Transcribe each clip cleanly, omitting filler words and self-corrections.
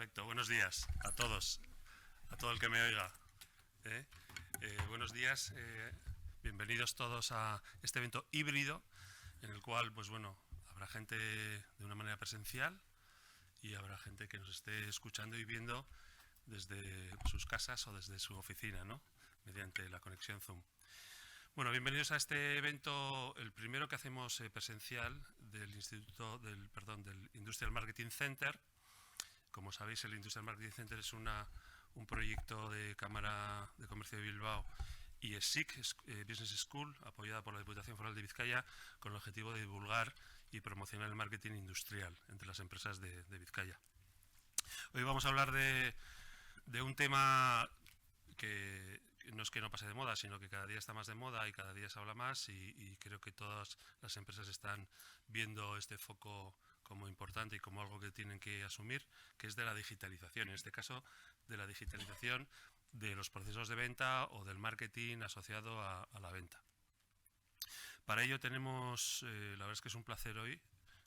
Perfecto, buenos días a todos, a todo el que me oiga. Buenos días, bienvenidos todos a este evento híbrido en el cual, pues bueno, habrá gente de una manera presencial y habrá gente que nos esté escuchando y viendo desde sus casas o desde su oficina, ¿no? Mediante la conexión Zoom. Bueno, bienvenidos a este evento, el primero que hacemos presencial del del Industrial Marketing Center. Como sabéis, el Industrial Marketing Center es un proyecto de Cámara de Comercio de Bilbao y SIC, Business School, apoyada por la Diputación Foral de Vizcaya, con el objetivo de divulgar y promocionar el marketing industrial entre las empresas de Vizcaya. Hoy vamos a hablar de un tema que no es que no pase de moda, sino que cada día está más de moda y cada día se habla más y creo que todas las empresas están viendo este foco como importante y como algo que tienen que asumir, que es de la digitalización, en este caso de la digitalización de los procesos de venta o del marketing asociado a la venta. Para ello tenemos, la verdad es que es un placer hoy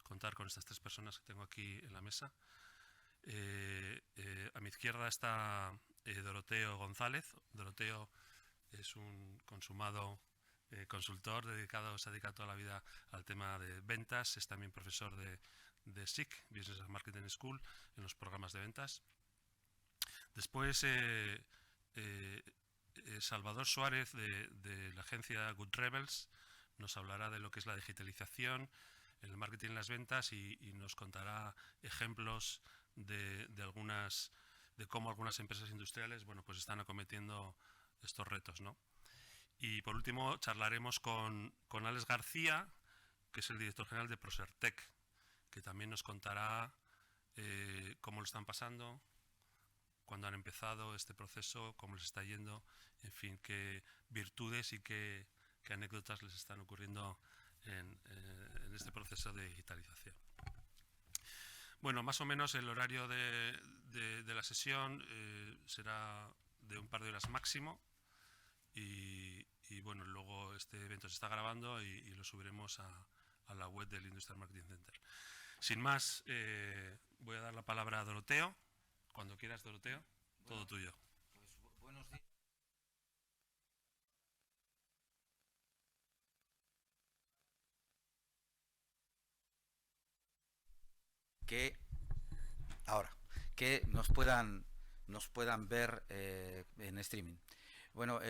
contar con estas tres personas que tengo aquí en la mesa. A mi izquierda está Doroteo González. Doroteo es un consumado consultor se ha dedicado toda la vida al tema de ventas, es también profesor de SIC, Business and Marketing School, en los programas de ventas. Después Salvador Suárez de la agencia Good Rebels nos hablará de lo que es la digitalización, el marketing en las ventas y nos contará ejemplos de cómo algunas empresas industriales, bueno, pues están acometiendo estos retos, ¿no? Y por último charlaremos con Alex García, que es el director general de Prosertec, que también nos contará cómo lo están pasando, cuándo han empezado este proceso, cómo les está yendo, en fin, qué virtudes y qué anécdotas les están ocurriendo en este proceso de digitalización. Bueno, más o menos el horario de la sesión será de un par de horas máximo y bueno, luego este evento se está grabando y lo subiremos a la web del Industrial Marketing Center. Sin más, voy a dar la palabra a Doroteo. Cuando quieras, Doroteo, todo tuyo. Pues buenos días. Que nos puedan ver en streaming. Bueno,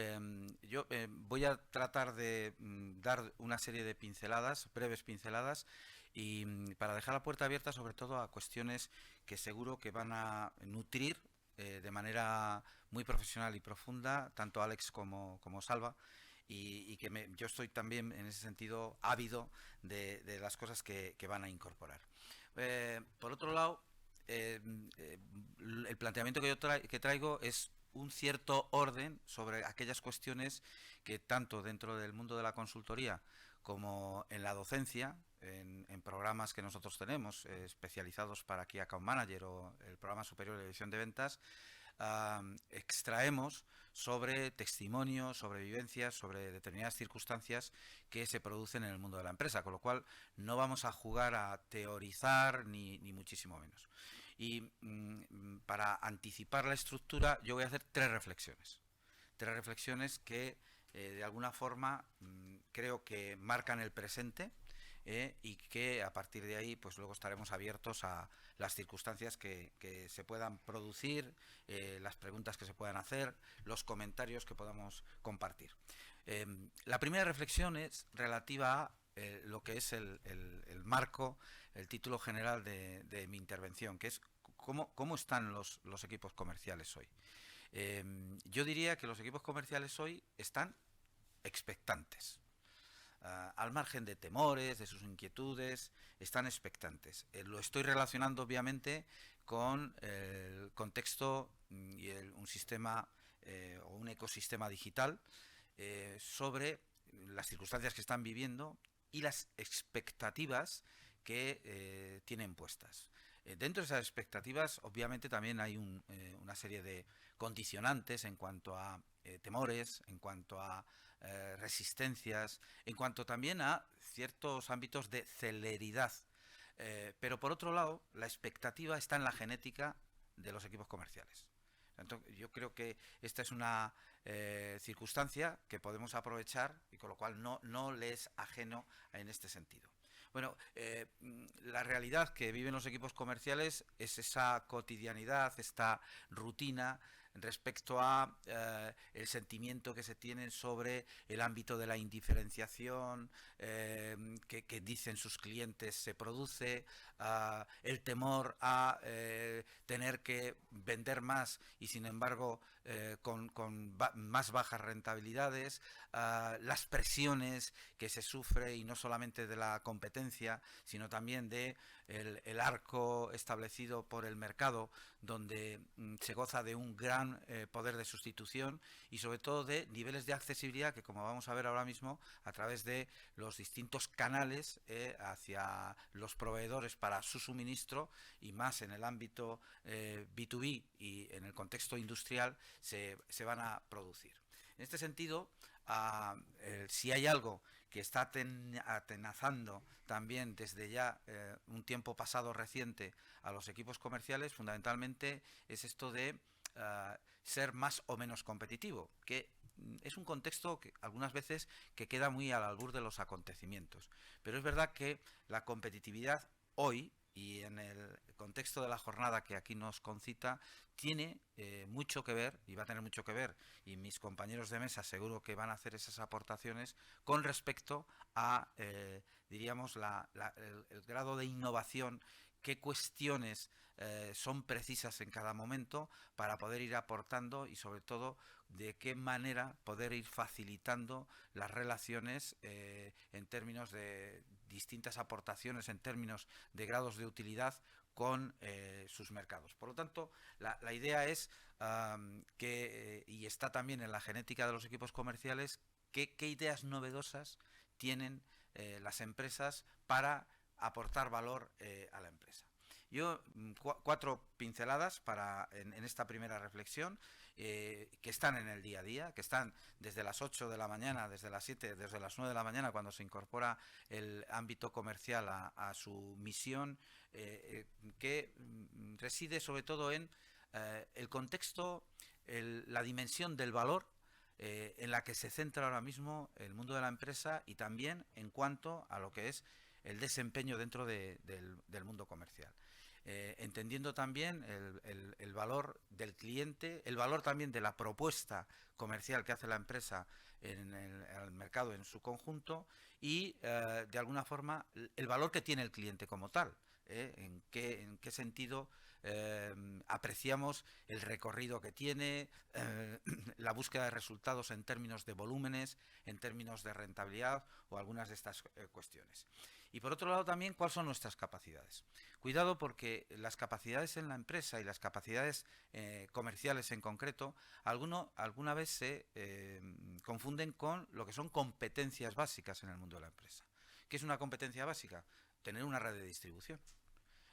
yo voy a tratar de dar una serie de pinceladas, breves pinceladas, y para dejar la puerta abierta sobre todo a cuestiones que seguro que van a nutrir de manera muy profesional y profunda tanto Alex como Salva, y que yo estoy también en ese sentido ávido de las cosas que van a incorporar. Por otro lado, el planteamiento que traigo es un cierto orden sobre aquellas cuestiones que tanto dentro del mundo de la consultoría como en la docencia, en programas que nosotros tenemos especializados para Key Account Manager o el programa superior de división de ventas, extraemos sobre testimonios, sobre vivencias, sobre determinadas circunstancias que se producen en el mundo de la empresa, con lo cual no vamos a jugar a teorizar ni muchísimo menos. Y para anticipar la estructura yo voy a hacer tres reflexiones que de alguna forma creo que marcan el presente, y que a partir de ahí pues luego estaremos abiertos a las circunstancias que se puedan producir, las preguntas que se puedan hacer, los comentarios que podamos compartir. La primera reflexión es relativa a lo que es el marco, el título general de mi intervención, que es cómo están los equipos comerciales hoy. Yo diría que los equipos comerciales hoy están expectantes. Al margen de temores, de sus inquietudes, están expectantes. Lo estoy relacionando obviamente con el contexto y un sistema o un ecosistema digital sobre las circunstancias que están viviendo y las expectativas que tienen puestas. Dentro de esas expectativas, obviamente, también hay una serie de condicionantes en cuanto a temores, en cuanto a resistencias, en cuanto también a ciertos ámbitos de celeridad. Pero por otro lado, la expectativa está en la genética de los equipos comerciales. Entonces, yo creo que esta es una circunstancia que podemos aprovechar y con lo cual no le es ajeno en este sentido. Bueno, la realidad que viven los equipos comerciales es esa cotidianidad, esta rutina respecto a el sentimiento que se tienen sobre el ámbito de la indiferenciación que dicen sus clientes se produce, el temor a tener que vender más y sin embargo con más bajas rentabilidades, las presiones que se sufre y no solamente de la competencia sino también de el arco establecido por el mercado donde se goza de un gran poder de sustitución y sobre todo de niveles de accesibilidad que, como vamos a ver ahora mismo, a través de los distintos canales hacia los proveedores para su suministro y más en el ámbito B2B y en el contexto industrial se van a producir. En este sentido, si hay algo que está atenazando también desde ya un tiempo pasado reciente a los equipos comerciales, fundamentalmente es esto de ser más o menos competitivo, que es un contexto que algunas veces que queda muy al albur de los acontecimientos. Pero es verdad que la competitividad hoy, y en el contexto de la jornada que aquí nos concita, tiene mucho que ver, y va a tener mucho que ver, y mis compañeros de mesa seguro que van a hacer esas aportaciones, con respecto a, diríamos, el grado de innovación, qué cuestiones son precisas en cada momento para poder ir aportando y sobre todo de qué manera poder ir facilitando las relaciones en términos de distintas aportaciones, en términos de grados de utilidad con sus mercados. Por lo tanto, la idea es y está también en la genética de los equipos comerciales, qué ideas novedosas tienen las empresas para aportar valor a la empresa. Yo, 4 pinceladas en esta primera reflexión, que están en el día a día, que están desde las 8 de la mañana, desde las 7, desde las 9 de la mañana, cuando se incorpora el ámbito comercial a su misión, que reside sobre todo en el contexto, la dimensión del valor en la que se centra ahora mismo el mundo de la empresa y también en cuanto a lo que es el desempeño dentro del mundo comercial. Entendiendo también el valor del cliente, el valor también de la propuesta comercial que hace la empresa en el mercado en su conjunto y de alguna forma el valor que tiene el cliente como tal. En qué sentido apreciamos el recorrido que tiene, la búsqueda de resultados en términos de volúmenes, en términos de rentabilidad o algunas de estas cuestiones. Y por otro lado también, ¿cuáles son nuestras capacidades? Cuidado porque las capacidades en la empresa y las capacidades comerciales en concreto, alguna vez se confunden con lo que son competencias básicas en el mundo de la empresa. ¿Qué es una competencia básica? Tener una red de distribución.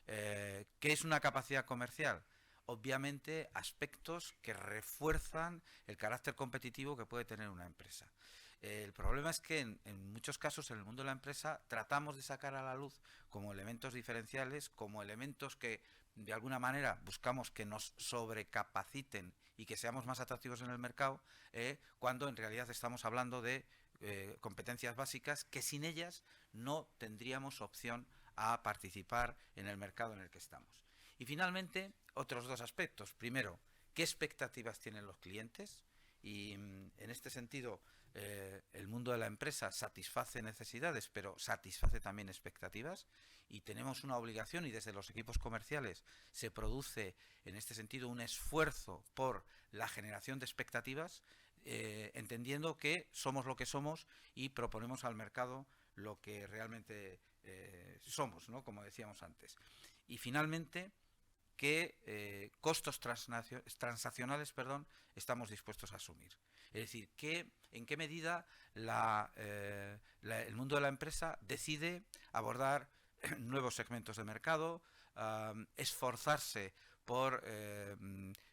¿Qué es una capacidad comercial? Obviamente aspectos que refuerzan el carácter competitivo que puede tener una empresa. El problema es que en muchos casos en el mundo de la empresa tratamos de sacar a la luz como elementos diferenciales, como elementos que de alguna manera buscamos que nos sobrecapaciten y que seamos más atractivos en el mercado, cuando en realidad estamos hablando de competencias básicas que sin ellas no tendríamos opción a participar en el mercado en el que estamos. Y finalmente, otros 2 aspectos. Primero, ¿qué expectativas tienen los clientes? Y en este sentido, el mundo de la empresa satisface necesidades, pero satisface también expectativas y tenemos una obligación y desde los equipos comerciales se produce en este sentido un esfuerzo por la generación de expectativas, entendiendo que somos lo que somos y proponemos al mercado lo que realmente somos, ¿no? Como decíamos antes. Y finalmente, qué costos transaccionales estamos dispuestos a asumir. Es decir, en qué medida el mundo de la empresa decide abordar nuevos segmentos de mercado, esforzarse por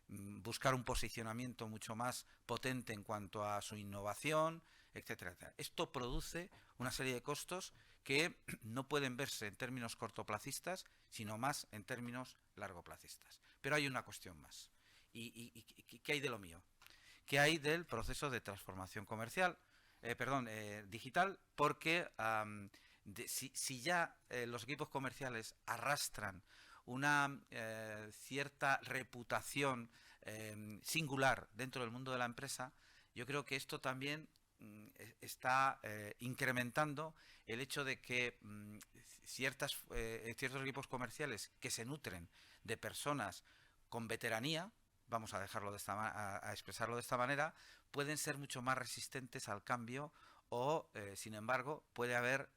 buscar un posicionamiento mucho más potente en cuanto a su innovación, etcétera, etcétera. Esto produce una serie de costos que no pueden verse en términos cortoplacistas, sino más en términos largoplacistas. Pero hay una cuestión más. ¿Y qué hay de lo mío? ¿Qué hay del proceso de transformación comercial? Digital, porque si ya los equipos comerciales arrastran una cierta reputación singular dentro del mundo de la empresa, yo creo que esto también está incrementando el hecho de que ciertos equipos comerciales que se nutren de personas con veteranía, vamos a dejarlo de a expresarlo de esta manera, pueden ser mucho más resistentes al cambio o, sin embargo, puede haber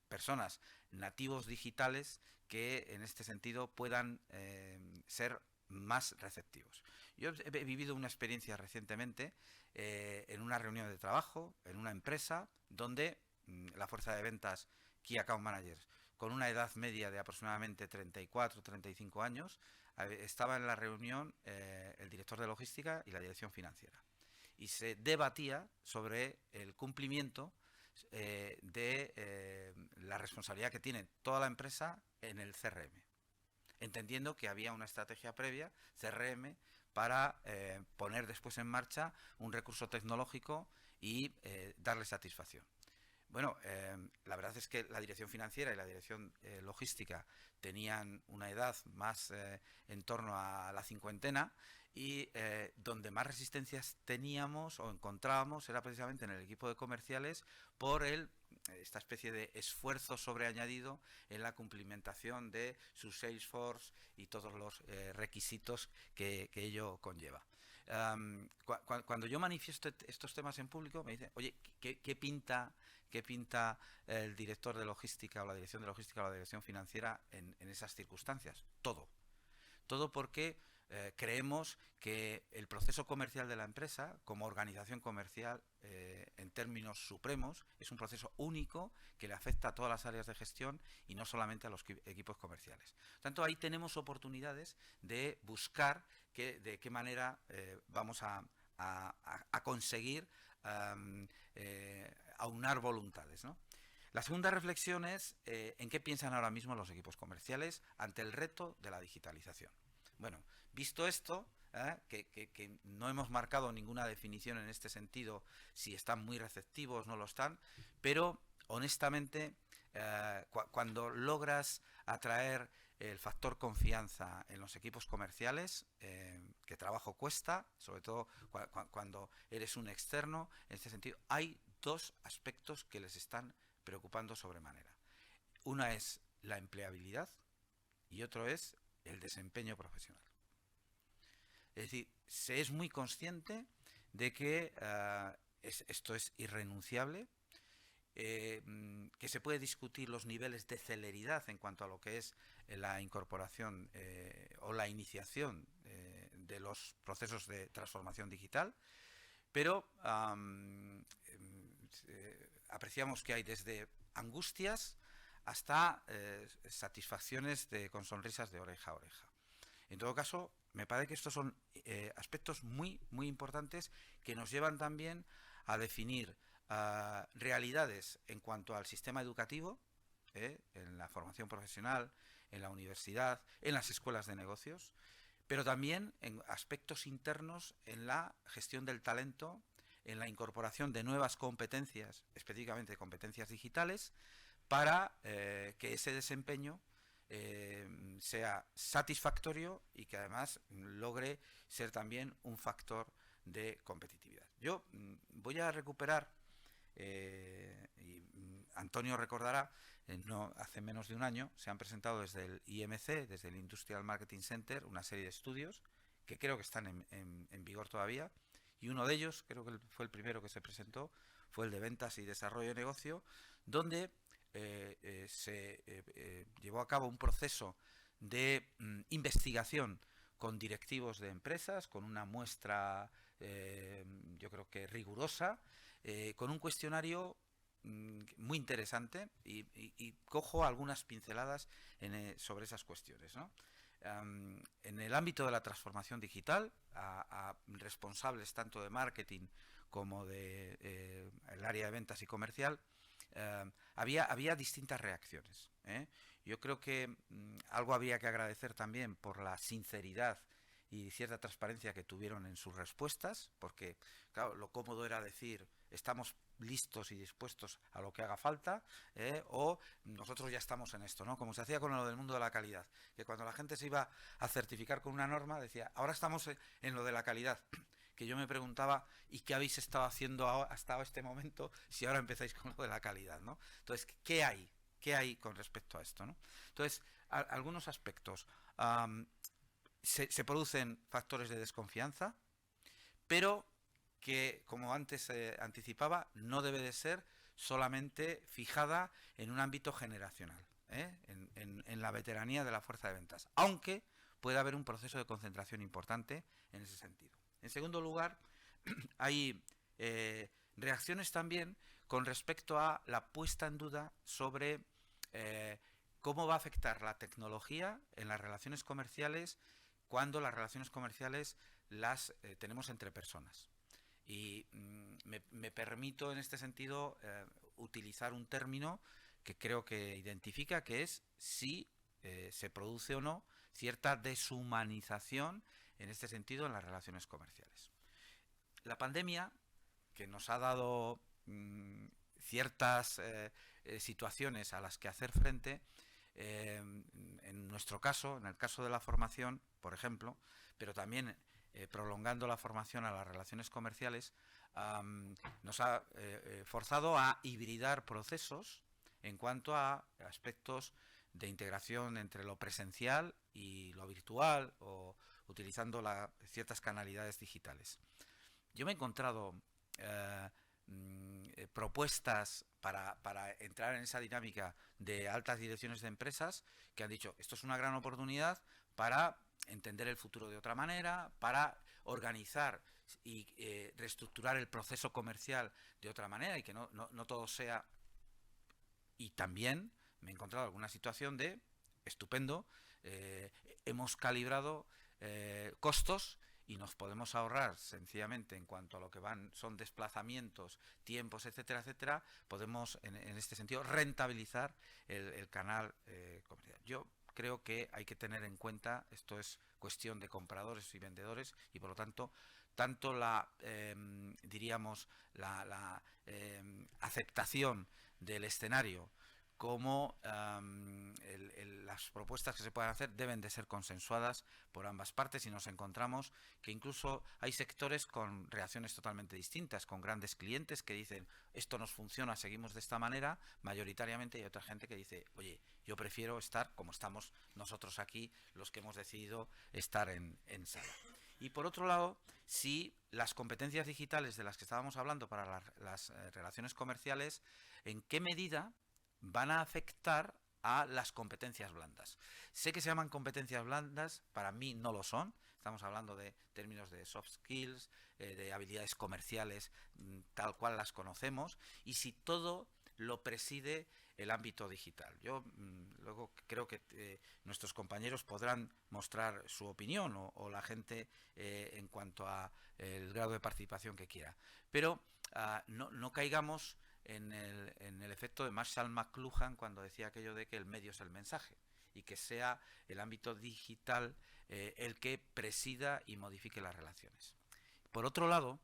personas nativos digitales que en este sentido puedan ser más receptivos. Yo he vivido una experiencia recientemente en una reunión de trabajo, en una empresa, donde la fuerza de ventas Key Account Managers, con una edad media de aproximadamente 34-35 años, estaba en la reunión el director de logística y la dirección financiera. Y se debatía sobre el cumplimiento de la responsabilidad que tiene toda la empresa en el CRM, entendiendo que había una estrategia previa, CRM, para poner después en marcha un recurso tecnológico y darle satisfacción. Bueno, la verdad es que la dirección financiera y la dirección logística tenían una edad más en torno a la cincuentena, y donde más resistencias teníamos o encontrábamos era precisamente en el equipo de comerciales por esta especie de esfuerzo sobreañadido en la cumplimentación de su Salesforce y todos los requisitos que ello conlleva. Cuando yo manifiesto estos temas en público, me dicen, oye, ¿qué pinta el director de logística o la dirección de logística o la dirección financiera en esas circunstancias? Todo porque creemos que el proceso comercial de la empresa, como organización comercial en términos supremos, es un proceso único que le afecta a todas las áreas de gestión y no solamente a los equipos comerciales. Por tanto, ahí tenemos oportunidades de buscar de qué manera vamos a conseguir aunar voluntades, ¿no? La segunda reflexión es en qué piensan ahora mismo los equipos comerciales ante el reto de la digitalización. Bueno, visto esto, que no hemos marcado ninguna definición en este sentido, si están muy receptivos, no lo están, pero honestamente, cuando logras atraer el factor confianza en los equipos comerciales, que trabajo cuesta, sobre todo cuando eres un externo, en este sentido, hay dos aspectos que les están preocupando sobremanera. Una es la empleabilidad y otro es el desempeño profesional. Es decir, se es muy consciente de que esto es irrenunciable, que se puede discutir los niveles de celeridad en cuanto a lo que es la incorporación o la iniciación de los procesos de transformación digital, pero apreciamos que hay desde angustias hasta satisfacciones con sonrisas de oreja a oreja. En todo caso, me parece que estos son aspectos muy, muy importantes que nos llevan también a definir realidades en cuanto al sistema educativo, en la formación profesional, en la universidad, en las escuelas de negocios, pero también en aspectos internos en la gestión del talento, en la incorporación de nuevas competencias, específicamente competencias digitales, para que ese desempeño sea satisfactorio y que además logre ser también un factor de competitividad. Yo voy a recuperar, y Antonio recordará, no hace menos de un año se han presentado desde el IMC, desde el Industrial Marketing Center, una serie de estudios que creo que están en vigor todavía, y uno de ellos, creo que fue el primero que se presentó, fue el de ventas y desarrollo de negocio, donde se llevó a cabo un proceso de investigación con directivos de empresas, con una muestra yo creo que rigurosa, con un cuestionario muy interesante, y cojo algunas pinceladas sobre esas cuestiones, ¿no? En el ámbito de la transformación digital, a responsables tanto de marketing como de el área de ventas y comercial, había distintas reacciones, ¿eh? Yo creo que algo habría que agradecer también por la sinceridad y cierta transparencia que tuvieron en sus respuestas, porque claro, lo cómodo era decir estamos listos y dispuestos a lo que haga falta, o nosotros ya estamos en esto, ¿no? Como se hacía con lo del mundo de la calidad, que cuando la gente se iba a certificar con una norma decía, ahora estamos en lo de la calidad, que yo me preguntaba, ¿y qué habéis estado haciendo hasta este momento si ahora empezáis con lo de la calidad, ¿no? Entonces, ¿qué hay? ¿Qué hay con respecto a esto, ¿no? Entonces, algunos aspectos. Se producen factores de desconfianza, pero que, como antes anticipaba, no debe de ser solamente fijada en un ámbito generacional, en la veteranía de la fuerza de ventas, aunque puede haber un proceso de concentración importante en ese sentido. En segundo lugar, hay reacciones también con respecto a la puesta en duda sobre cómo va a afectar la tecnología en las relaciones comerciales cuando las relaciones comerciales las tenemos entre personas. Y me permito en este sentido utilizar un término que creo que identifica, que es si se produce o no cierta deshumanización en este sentido en las relaciones comerciales. La pandemia, que nos ha dado ciertas situaciones a las que hacer frente, en nuestro caso, en el caso de la formación, por ejemplo, pero también prolongando la formación a las relaciones comerciales, nos ha forzado a hibridar procesos en cuanto a aspectos de integración entre lo presencial y lo virtual, o utilizando ciertas canalidades digitales. Yo me he encontrado propuestas para entrar en esa dinámica de altas direcciones de empresas que han dicho, esto es una gran oportunidad para entender el futuro de otra manera, para organizar y reestructurar el proceso comercial de otra manera, y que no todo sea... Y también me he encontrado alguna situación de, estupendo, hemos calibrado costos y nos podemos ahorrar sencillamente en cuanto a lo que son desplazamientos, tiempos, etcétera, etcétera. Podemos en este sentido rentabilizar el canal comercial. Yo creo que hay que tener en cuenta, esto es cuestión de compradores y vendedores, y por lo tanto la aceptación del escenario como las propuestas que se puedan hacer deben de ser consensuadas por ambas partes, y nos encontramos que incluso hay sectores con reacciones totalmente distintas, con grandes clientes que dicen esto nos funciona, seguimos de esta manera mayoritariamente, y otra gente que dice, oye, yo prefiero estar como estamos nosotros aquí, los que hemos decidido estar en sala. Y por otro lado, si las competencias digitales de las que estábamos hablando para las relaciones comerciales, ¿en qué medida van a afectar a las competencias blandas? Sé que se llaman competencias blandas, para mí no lo son. Estamos hablando de términos de soft skills, de habilidades comerciales tal cual las conocemos, y si todo lo preside el ámbito digital. Yo luego creo que nuestros compañeros podrán mostrar su opinión, o la gente en cuanto a el grado de participación que quiera. Pero no caigamos en el efecto de Marshall McLuhan cuando decía aquello de que el medio es el mensaje, y que sea el ámbito digital el que presida y modifique las relaciones. Por otro lado,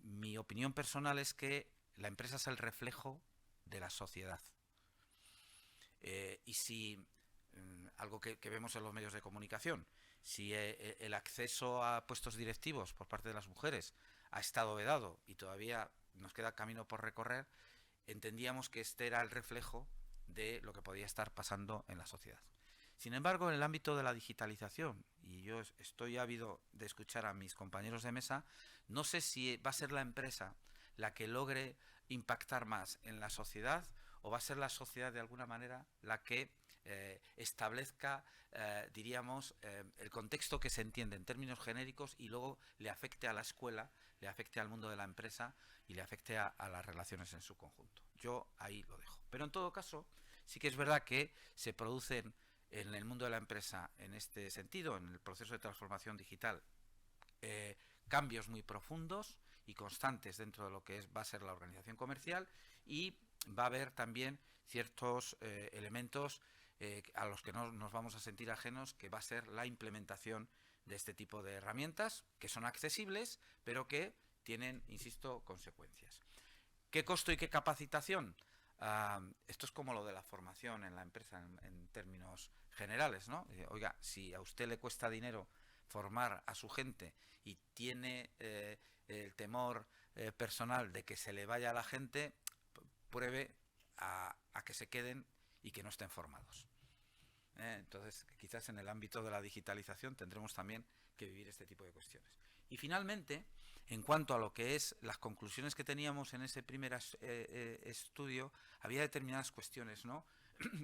mi opinión personal es que la empresa es el reflejo de la sociedad. Y si algo que vemos en los medios de comunicación, si el acceso a puestos directivos por parte de las mujeres ha estado vedado y todavía nos queda camino por recorrer, entendíamos que este era el reflejo de lo que podía estar pasando en la sociedad. Sin embargo, en el ámbito de la digitalización, y yo estoy ávido de escuchar a mis compañeros de mesa, no sé si va a ser la empresa la que logre impactar más en la sociedad, o va a ser la sociedad de alguna manera la que establezca, diríamos, el contexto que se entiende en términos genéricos, y luego le afecte a la escuela, le afecte al mundo de la empresa y le afecte a las relaciones en su conjunto. Yo ahí lo dejo. Pero en todo caso, sí que es verdad que se producen en el mundo de la empresa, en este sentido, en el proceso de transformación digital, cambios muy profundos, y constantes dentro de lo que va a ser la organización comercial, y va a haber también ciertos elementos a los que no nos vamos a sentir ajenos, que va a ser la implementación de este tipo de herramientas, que son accesibles, pero que tienen, insisto, consecuencias. ¿Qué costo y qué capacitación? Esto es como lo de la formación en la empresa en términos generales, ¿no? Oiga, si a usted le cuesta dinero formar a su gente y tiene el temor personal de que se le vaya a la gente, pruebe a que se queden y que no estén formados. Entonces, quizás en el ámbito de la digitalización tendremos también que vivir este tipo de cuestiones. Y finalmente, en cuanto a lo que es las conclusiones que teníamos en ese primer estudio, había determinadas cuestiones, ¿no?,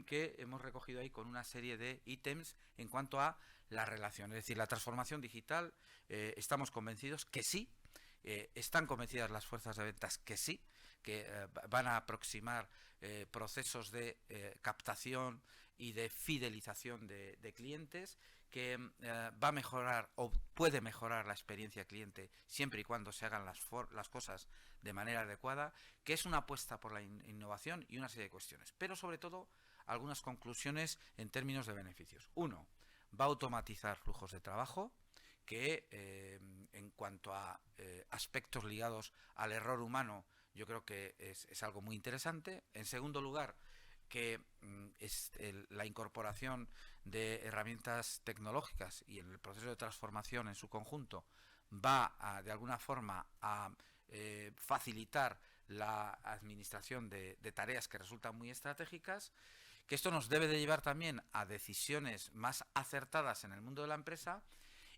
que hemos recogido ahí con una serie de ítems en cuanto a la relación. Es decir, la transformación digital, estamos convencidos que sí, están convencidas las fuerzas de ventas que sí, que van a aproximar procesos de captación y de fidelización de clientes, que va a mejorar o puede mejorar la experiencia cliente siempre y cuando se hagan las cosas de manera adecuada, que es una apuesta por la innovación y una serie de cuestiones. Pero sobre todo algunas conclusiones en términos de beneficios. Uno, va a automatizar flujos de trabajo, que en cuanto a aspectos ligados al error humano, yo creo que es algo muy interesante. En segundo lugar, que la incorporación de herramientas tecnológicas y en el proceso de transformación en su conjunto va de alguna forma a facilitar la administración de tareas que resultan muy estratégicas, que esto nos debe de llevar también a decisiones más acertadas en el mundo de la empresa,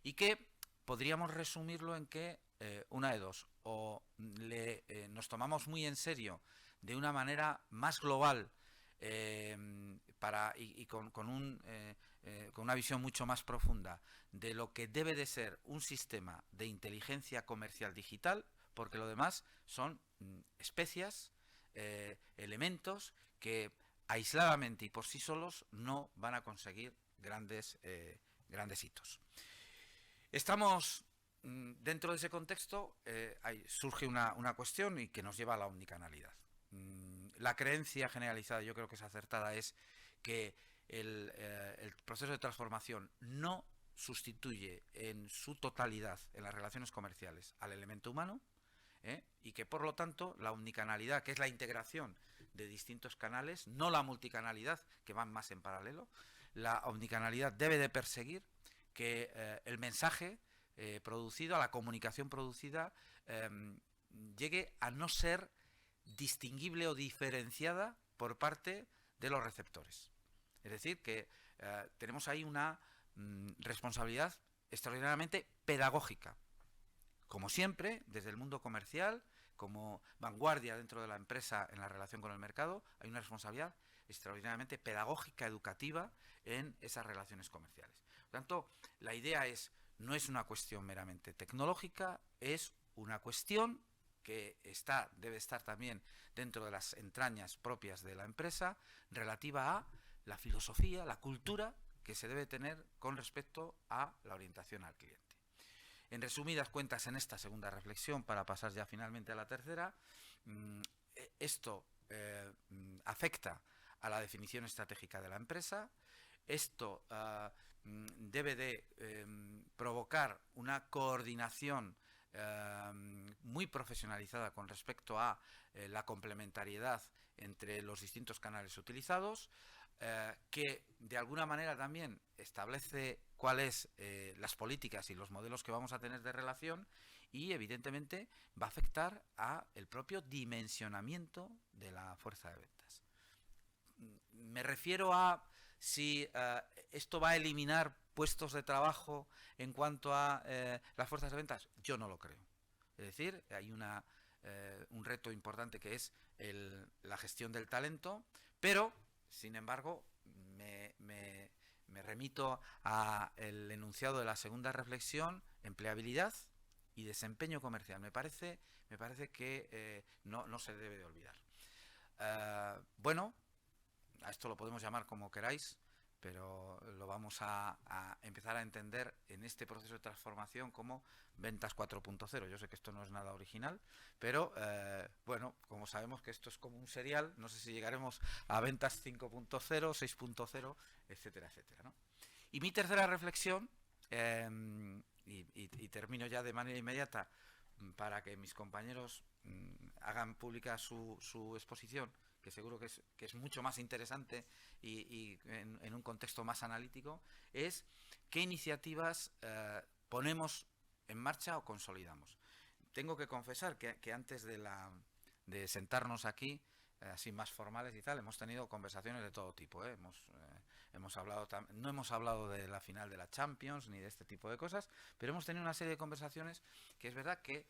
y que podríamos resumirlo en que una de dos: o nos tomamos muy en serio de una manera más global con una visión mucho más profunda de lo que debe de ser un sistema de inteligencia comercial digital, porque lo demás son especias, elementos que aisladamente y por sí solos no van a conseguir grandes hitos. Estamos dentro de ese contexto, surge una cuestión y que nos lleva a la omnicanalidad. La creencia generalizada, yo creo que es acertada, es que el proceso de transformación no sustituye en su totalidad en las relaciones comerciales al elemento humano, y que por lo tanto la omnicanalidad, que es la integración de distintos canales, no la multicanalidad, que van más en paralelo, la omnicanalidad debe de perseguir que el mensaje producido, a la comunicación producida, llegue a no ser distinguible o diferenciada por parte de los receptores. Es decir, que tenemos ahí una responsabilidad extraordinariamente pedagógica. Como siempre, desde el mundo comercial, como vanguardia dentro de la empresa en la relación con el mercado, hay una responsabilidad extraordinariamente pedagógica, educativa, en esas relaciones comerciales. Por tanto, la idea no es una cuestión meramente tecnológica, es una cuestión que debe estar también dentro de las entrañas propias de la empresa, relativa a la filosofía, la cultura que se debe tener con respecto a la orientación al cliente. En resumidas cuentas, en esta segunda reflexión, para pasar ya finalmente a la tercera, esto afecta a la definición estratégica de la empresa. Esto debe de provocar una coordinación muy profesionalizada con respecto a la complementariedad entre los distintos canales utilizados, que de alguna manera también establece cuáles las políticas y los modelos que vamos a tener de relación, y evidentemente va a afectar a el propio dimensionamiento de la fuerza de ventas. Me refiero a si esto va a eliminar puestos de trabajo en cuanto a las fuerzas de ventas. Yo no lo creo. Es decir, hay un reto importante que es la gestión del talento, pero sin embargo me remito al enunciado de la segunda reflexión: empleabilidad y desempeño comercial. Me parece que no se debe de olvidar. Bueno, a esto lo podemos llamar como queráis, pero lo vamos a empezar a entender en este proceso de transformación como ventas 4.0. Yo sé que esto no es nada original, pero bueno, como sabemos que esto es como un serial, no sé si llegaremos a ventas 5.0, 6.0, etcétera, etcétera, ¿no? Y mi tercera reflexión, y termino ya de manera inmediata para que mis compañeros hagan pública su exposición, que seguro que es mucho más interesante y en un contexto más analítico, es qué iniciativas ponemos en marcha o consolidamos. Tengo que confesar que antes de sentarnos aquí, así más formales y tal, hemos tenido conversaciones de todo tipo, ¿eh? Hemos hablado, no hemos hablado de la final de la Champions ni de este tipo de cosas, pero hemos tenido una serie de conversaciones que es verdad que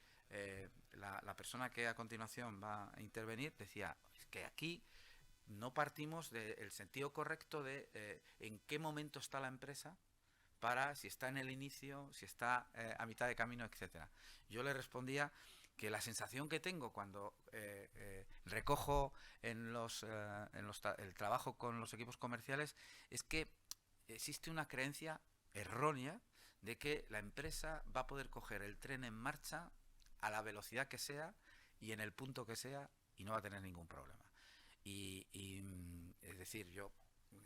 la persona que a continuación va a intervenir decía, es que aquí no partimos del sentido correcto de en qué momento está la empresa, para si está en el inicio, si está a mitad de camino, etcétera. Yo le respondía que la sensación que tengo cuando recojo el trabajo con los equipos comerciales es que existe una creencia errónea de que la empresa va a poder coger el tren en marcha a la velocidad que sea y en el punto que sea y no va a tener ningún problema. Es decir, yo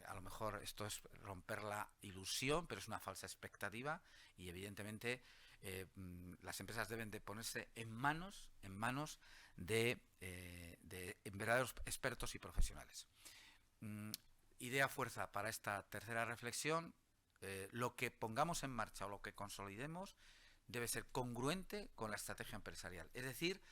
a lo mejor esto es romper la ilusión, pero es una falsa expectativa y evidentemente las empresas deben de ponerse en manos de verdaderos expertos y profesionales. Idea fuerza para esta tercera reflexión, lo que pongamos en marcha o lo que consolidemos debe ser congruente con la estrategia empresarial. Es decir,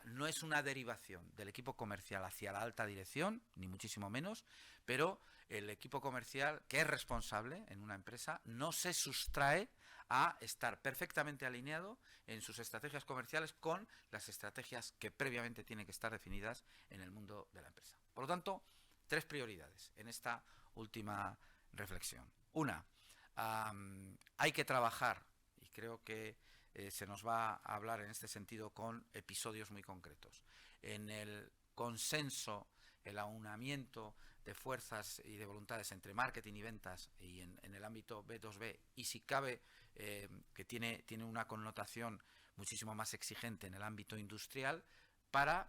no es una derivación del equipo comercial hacia la alta dirección, ni muchísimo menos, pero el equipo comercial, que es responsable en una empresa, no se sustrae a estar perfectamente alineado en sus estrategias comerciales con las estrategias que previamente tienen que estar definidas en el mundo de la empresa. Por lo tanto, 3 prioridades en esta última reflexión. Una, hay que trabajar, y creo que se nos va a hablar en este sentido con episodios muy concretos, en el consenso, el aunamiento de fuerzas y de voluntades entre marketing y ventas y en el ámbito B2B, y si cabe que tiene una connotación muchísimo más exigente en el ámbito industrial, para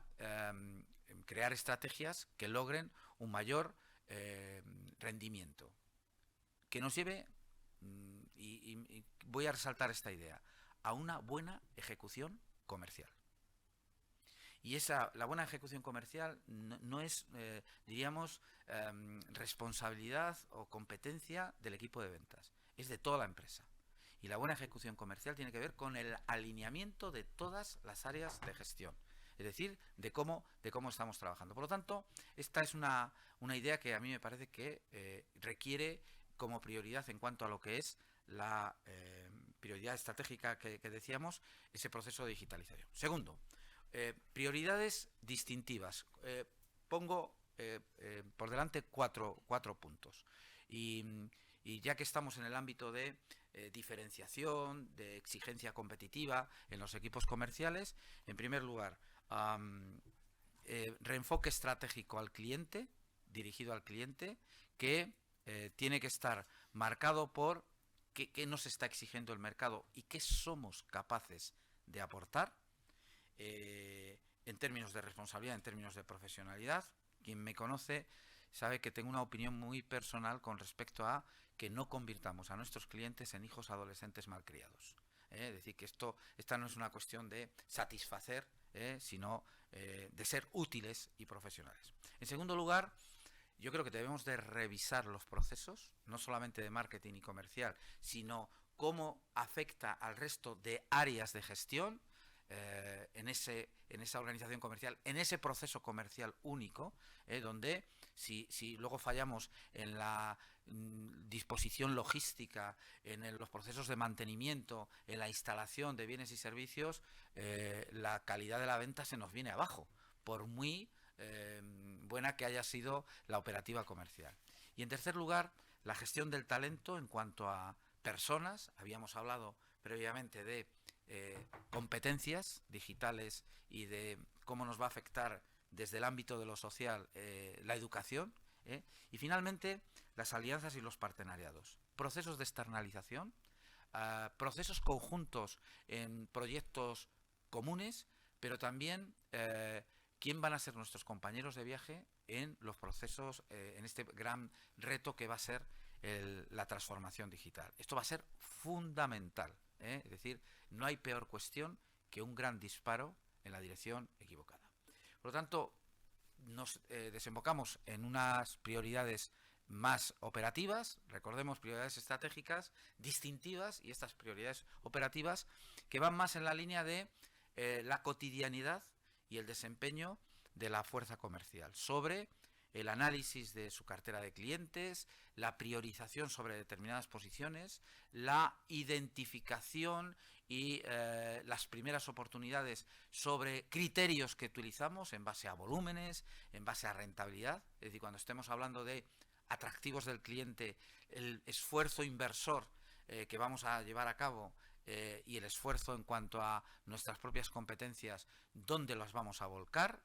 crear estrategias que logren un mayor rendimiento, que nos lleve, y voy a resaltar esta idea, a una buena ejecución comercial. Y la buena ejecución comercial no es, diríamos, responsabilidad o competencia del equipo de ventas, es de toda la empresa. Y la buena ejecución comercial tiene que ver con el alineamiento de todas las áreas de gestión, es decir, de cómo estamos trabajando. Por lo tanto, esta es una idea que a mí me parece que requiere como prioridad en cuanto a lo que es la prioridad estratégica que decíamos, ese proceso de digitalización. Segundo, prioridades distintivas. Pongo por delante cuatro puntos. Y ya que estamos en el ámbito de diferenciación, de exigencia competitiva en los equipos comerciales, en primer lugar, reenfoque estratégico al cliente, dirigido al cliente, que tiene que estar marcado por qué nos está exigiendo el mercado y qué somos capaces de aportar en términos de responsabilidad, en términos de profesionalidad. Quien me conoce sabe que tengo una opinión muy personal con respecto a que no convirtamos a nuestros clientes en hijos adolescentes malcriados. Es decir, que esta no es una cuestión de satisfacer, sino de ser útiles y profesionales. En segundo lugar, yo creo que debemos de revisar los procesos, no solamente de marketing y comercial, sino cómo afecta al resto de áreas de gestión en esa organización comercial, en ese proceso comercial único, donde si luego fallamos en la disposición logística, en los procesos de mantenimiento, en la instalación de bienes y servicios, la calidad de la venta se nos viene abajo, por muy buena que haya sido la operativa comercial. Y en tercer lugar, la gestión del talento en cuanto a personas. Habíamos hablado previamente de competencias digitales y de cómo nos va a afectar desde el ámbito de lo social la educación Y finalmente, las alianzas y los partenariados. Procesos de externalización, procesos conjuntos en proyectos comunes, pero también quién van a ser nuestros compañeros de viaje en los procesos, en este gran reto que va a ser la transformación digital. Esto va a ser fundamental, es decir, no hay peor cuestión que un gran disparo en la dirección equivocada. Por lo tanto, nos desembocamos en unas prioridades más operativas, recordemos prioridades estratégicas, distintivas, y estas prioridades operativas que van más en la línea de la cotidianidad y el desempeño de la fuerza comercial, sobre el análisis de su cartera de clientes, la priorización sobre determinadas posiciones, la identificación y las primeras oportunidades sobre criterios que utilizamos en base a volúmenes, en base a rentabilidad. Es decir, cuando estemos hablando de atractivos del cliente, el esfuerzo inversor que vamos a llevar a cabo y el esfuerzo en cuanto a nuestras propias competencias, dónde las vamos a volcar,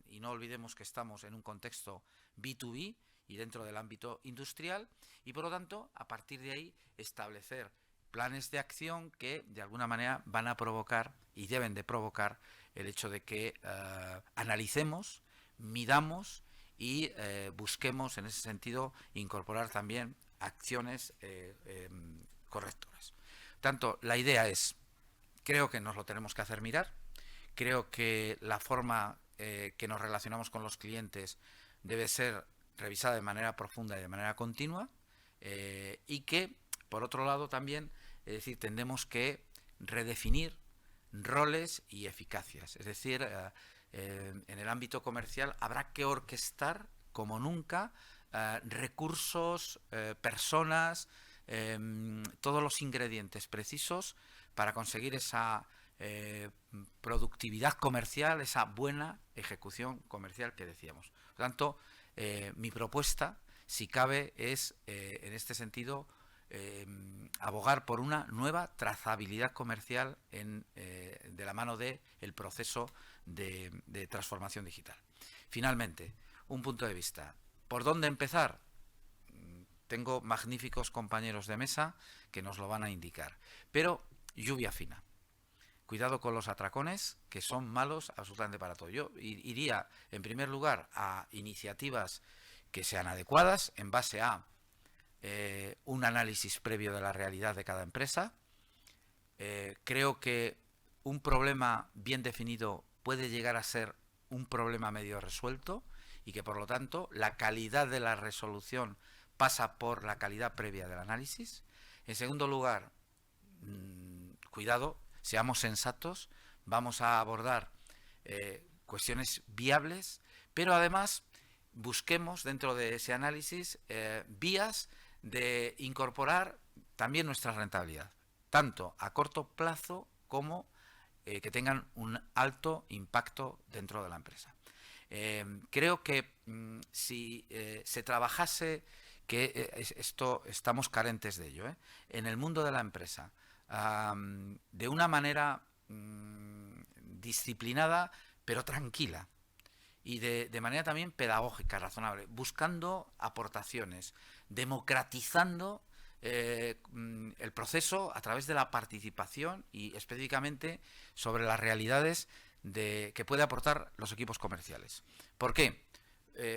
y no olvidemos que estamos en un contexto B2B y dentro del ámbito industrial, y por lo tanto, a partir de ahí, establecer planes de acción que de alguna manera van a provocar y deben de provocar el hecho de que analicemos, midamos y busquemos en ese sentido incorporar también acciones correctoras. Tanto la idea es, creo que nos lo tenemos que hacer mirar, creo que la forma que nos relacionamos con los clientes debe ser revisada de manera profunda y de manera continua, y que, por otro lado, también, es decir, tendremos que redefinir roles y eficacias. Es decir, en el ámbito comercial habrá que orquestar, como nunca, recursos, personas, todos los ingredientes precisos para conseguir esa productividad comercial, esa buena ejecución comercial que decíamos. Por lo tanto, mi propuesta, si cabe, es en este sentido abogar por una nueva trazabilidad comercial de la mano del proceso de transformación digital. Finalmente, un punto de vista. ¿Por dónde empezar? Tengo magníficos compañeros de mesa que nos lo van a indicar. Pero lluvia fina. Cuidado con los atracones, que son malos absolutamente para todo. Yo iría, en primer lugar, a iniciativas que sean adecuadas en base a un análisis previo de la realidad de cada empresa. Creo que un problema bien definido puede llegar a ser un problema medio resuelto y que, por lo tanto, la calidad de la resolución pasa por la calidad previa del análisis. En segundo lugar, cuidado, seamos sensatos, vamos a abordar cuestiones viables, pero además busquemos dentro de ese análisis vías de incorporar también nuestra rentabilidad, tanto a corto plazo como que tengan un alto impacto dentro de la empresa. Creo que si se trabajase, que esto estamos carentes de ello, en el mundo de la empresa, de una manera disciplinada pero tranquila y de manera también pedagógica, razonable, buscando aportaciones, democratizando el proceso a través de la participación y específicamente sobre las realidades que puede aportar los equipos comerciales. ¿Por qué?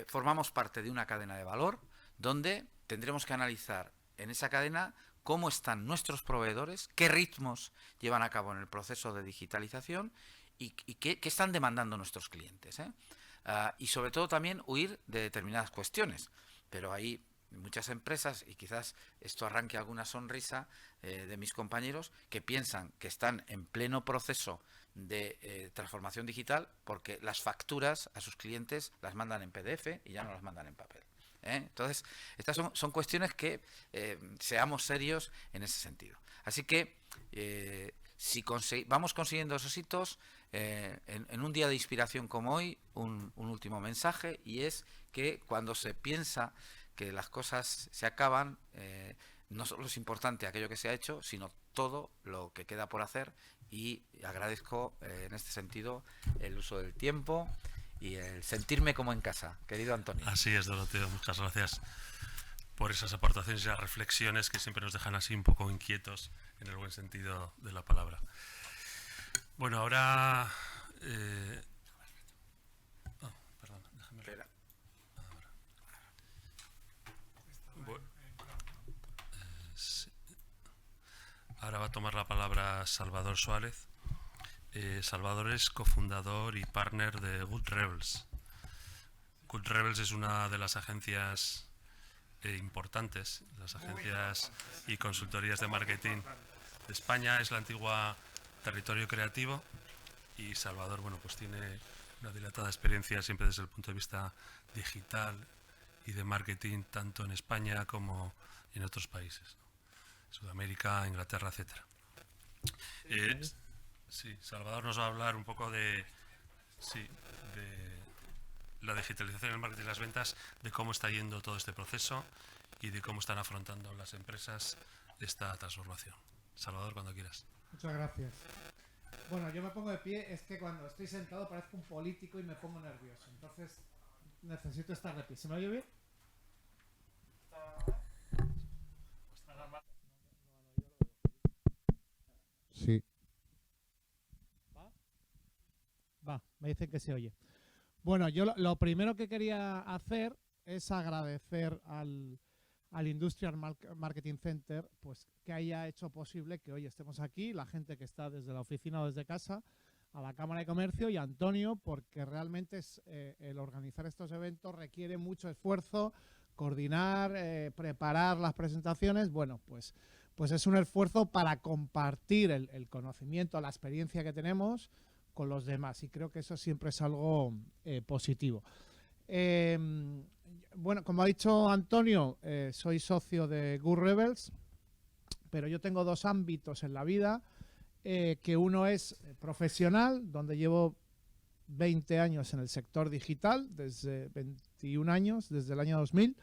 Formamos parte de una cadena de valor donde tendremos que analizar en esa cadena cómo están nuestros proveedores, qué ritmos llevan a cabo en el proceso de digitalización y qué están demandando nuestros clientes. Y sobre todo también huir de determinadas cuestiones. Pero hay muchas empresas, y quizás esto arranque alguna sonrisa de mis compañeros, que piensan que están en pleno proceso de transformación digital porque las facturas a sus clientes las mandan en PDF y ya no las mandan en papel. Entonces, estas son cuestiones que seamos serios en ese sentido. Así que si vamos consiguiendo esos hitos, en un día de inspiración como hoy, un último mensaje, y es que cuando se piensa que las cosas se acaban, no solo es importante aquello que se ha hecho, sino todo lo que queda por hacer, y agradezco en este sentido el uso del tiempo y el sentirme como en casa, querido Antonio. Así es, Doroteo, muchas gracias por esas aportaciones y las reflexiones que siempre nos dejan así un poco inquietos en el buen sentido de la palabra. Bueno, ahora... perdón, déjame... Espera. Sí. Ahora va a tomar la palabra Salvador Suárez. Salvador es cofundador y partner de Good Rebels. Good Rebels es una de las agencias importantes, las agencias y consultorías de marketing de España. Es la antigua Territorio Creativo, y Salvador, bueno, pues tiene una dilatada experiencia siempre desde el punto de vista digital y de marketing, tanto en España como en otros países, ¿no? Sudamérica, Inglaterra, etcétera. Sí, Salvador nos va a hablar un poco de la digitalización, el marketing y las ventas, de cómo está yendo todo este proceso y de cómo están afrontando las empresas esta transformación. Salvador, cuando quieras. Muchas gracias. Bueno, yo me pongo de pie, es que cuando estoy sentado parezco un político y me pongo nervioso. Entonces necesito estar de pie. ¿Se me oye bien? Sí. Va, me dicen que se oye. Bueno, yo lo primero que quería hacer es agradecer al Industrial Marketing Center, pues que haya hecho posible que hoy estemos aquí, la gente que está desde la oficina o desde casa, a la Cámara de Comercio, y a Antonio, porque realmente el organizar estos eventos requiere mucho esfuerzo, coordinar, preparar las presentaciones. Bueno, pues es un esfuerzo para compartir el conocimiento, la experiencia que tenemos con los demás, y creo que eso siempre es algo positivo. Bueno, como ha dicho Antonio, soy socio de Good Rebels, pero yo tengo dos ámbitos en la vida, que uno es profesional, donde llevo 20 años en el sector digital, desde 21 años, desde el año 2000,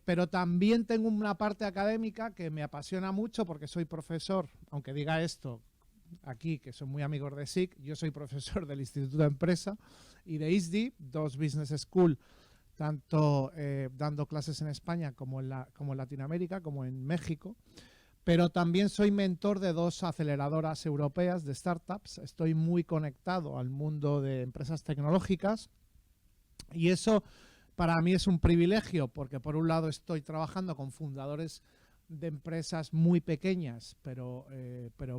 pero también tengo una parte académica que me apasiona mucho porque soy profesor, aunque diga esto aquí, que son muy amigos de SIC, yo soy profesor del Instituto de Empresa y de ISDI, dos business school, tanto dando clases en España como en Latinoamérica, como en México, pero también soy mentor de dos aceleradoras europeas de startups. Estoy muy conectado al mundo de empresas tecnológicas, y eso para mí es un privilegio, porque por un lado estoy trabajando con fundadores de empresas muy pequeñas, pero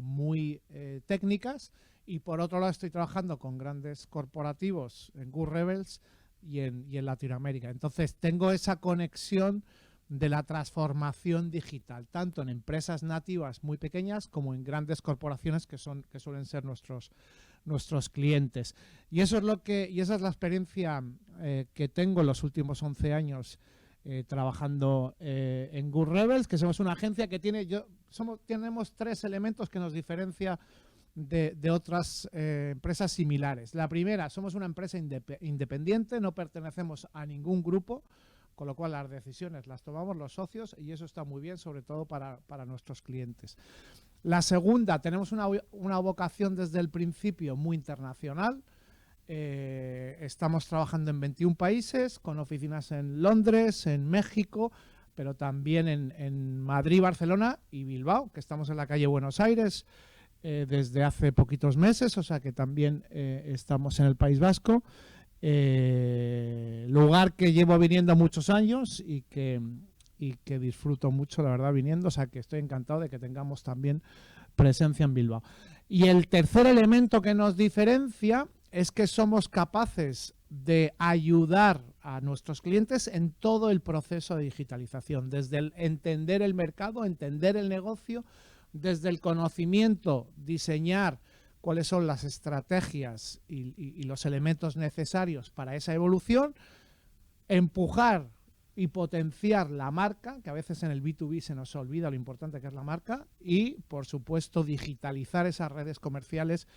muy técnicas, y por otro lado estoy trabajando con grandes corporativos en Good Rebels y en Latinoamérica. Entonces tengo esa conexión de la transformación digital, tanto en empresas nativas muy pequeñas como en grandes corporaciones que suelen ser nuestros clientes. Y esa es la experiencia que tengo en los últimos 11 años trabajando en Good Rebels, que somos una agencia que tenemos tres elementos que nos diferencia de otras empresas similares. La primera, somos una empresa independiente, no pertenecemos a ningún grupo, con lo cual las decisiones las tomamos los socios, y eso está muy bien, sobre todo para nuestros clientes. La segunda, tenemos una vocación desde el principio muy internacional. Estamos trabajando en 21 países, con oficinas en Londres, en México, pero también en Madrid, Barcelona y Bilbao, que estamos en la calle Buenos Aires desde hace poquitos meses, o sea que también estamos en el País Vasco. Lugar que llevo viniendo muchos años y que disfruto mucho, la verdad, viniendo, o sea que estoy encantado de que tengamos también presencia en Bilbao. Y el tercer elemento que nos diferencia es que somos capaces de ayudar a nuestros clientes en todo el proceso de digitalización, desde el entender el mercado, entender el negocio, desde el conocimiento, diseñar cuáles son las estrategias y los elementos necesarios para esa evolución, empujar y potenciar la marca, que a veces en el B2B se nos olvida lo importante que es la marca, y por supuesto digitalizar esas redes comerciales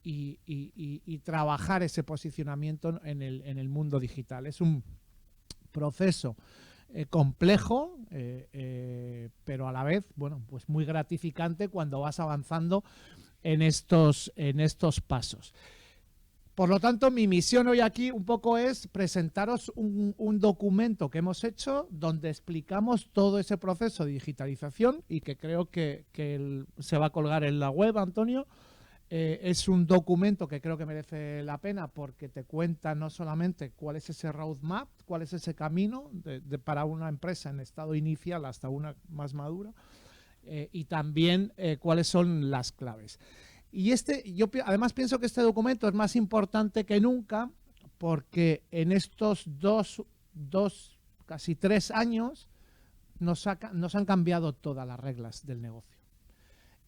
y trabajar ese posicionamiento en el mundo digital. Es un proceso complejo, pero a la vez, bueno, pues muy gratificante cuando vas avanzando en estos pasos. Por lo tanto, mi misión hoy aquí un poco es presentaros un documento que hemos hecho donde explicamos todo ese proceso de digitalización y que creo que se va a colgar en la web, Antonio. Es un documento que creo que merece la pena porque te cuenta no solamente cuál es ese roadmap, cuál es ese camino para una empresa en estado inicial hasta una más madura, y también cuáles son las claves. Y yo además pienso que este documento es más importante que nunca porque en estos casi 3 años nos han cambiado todas las reglas del negocio.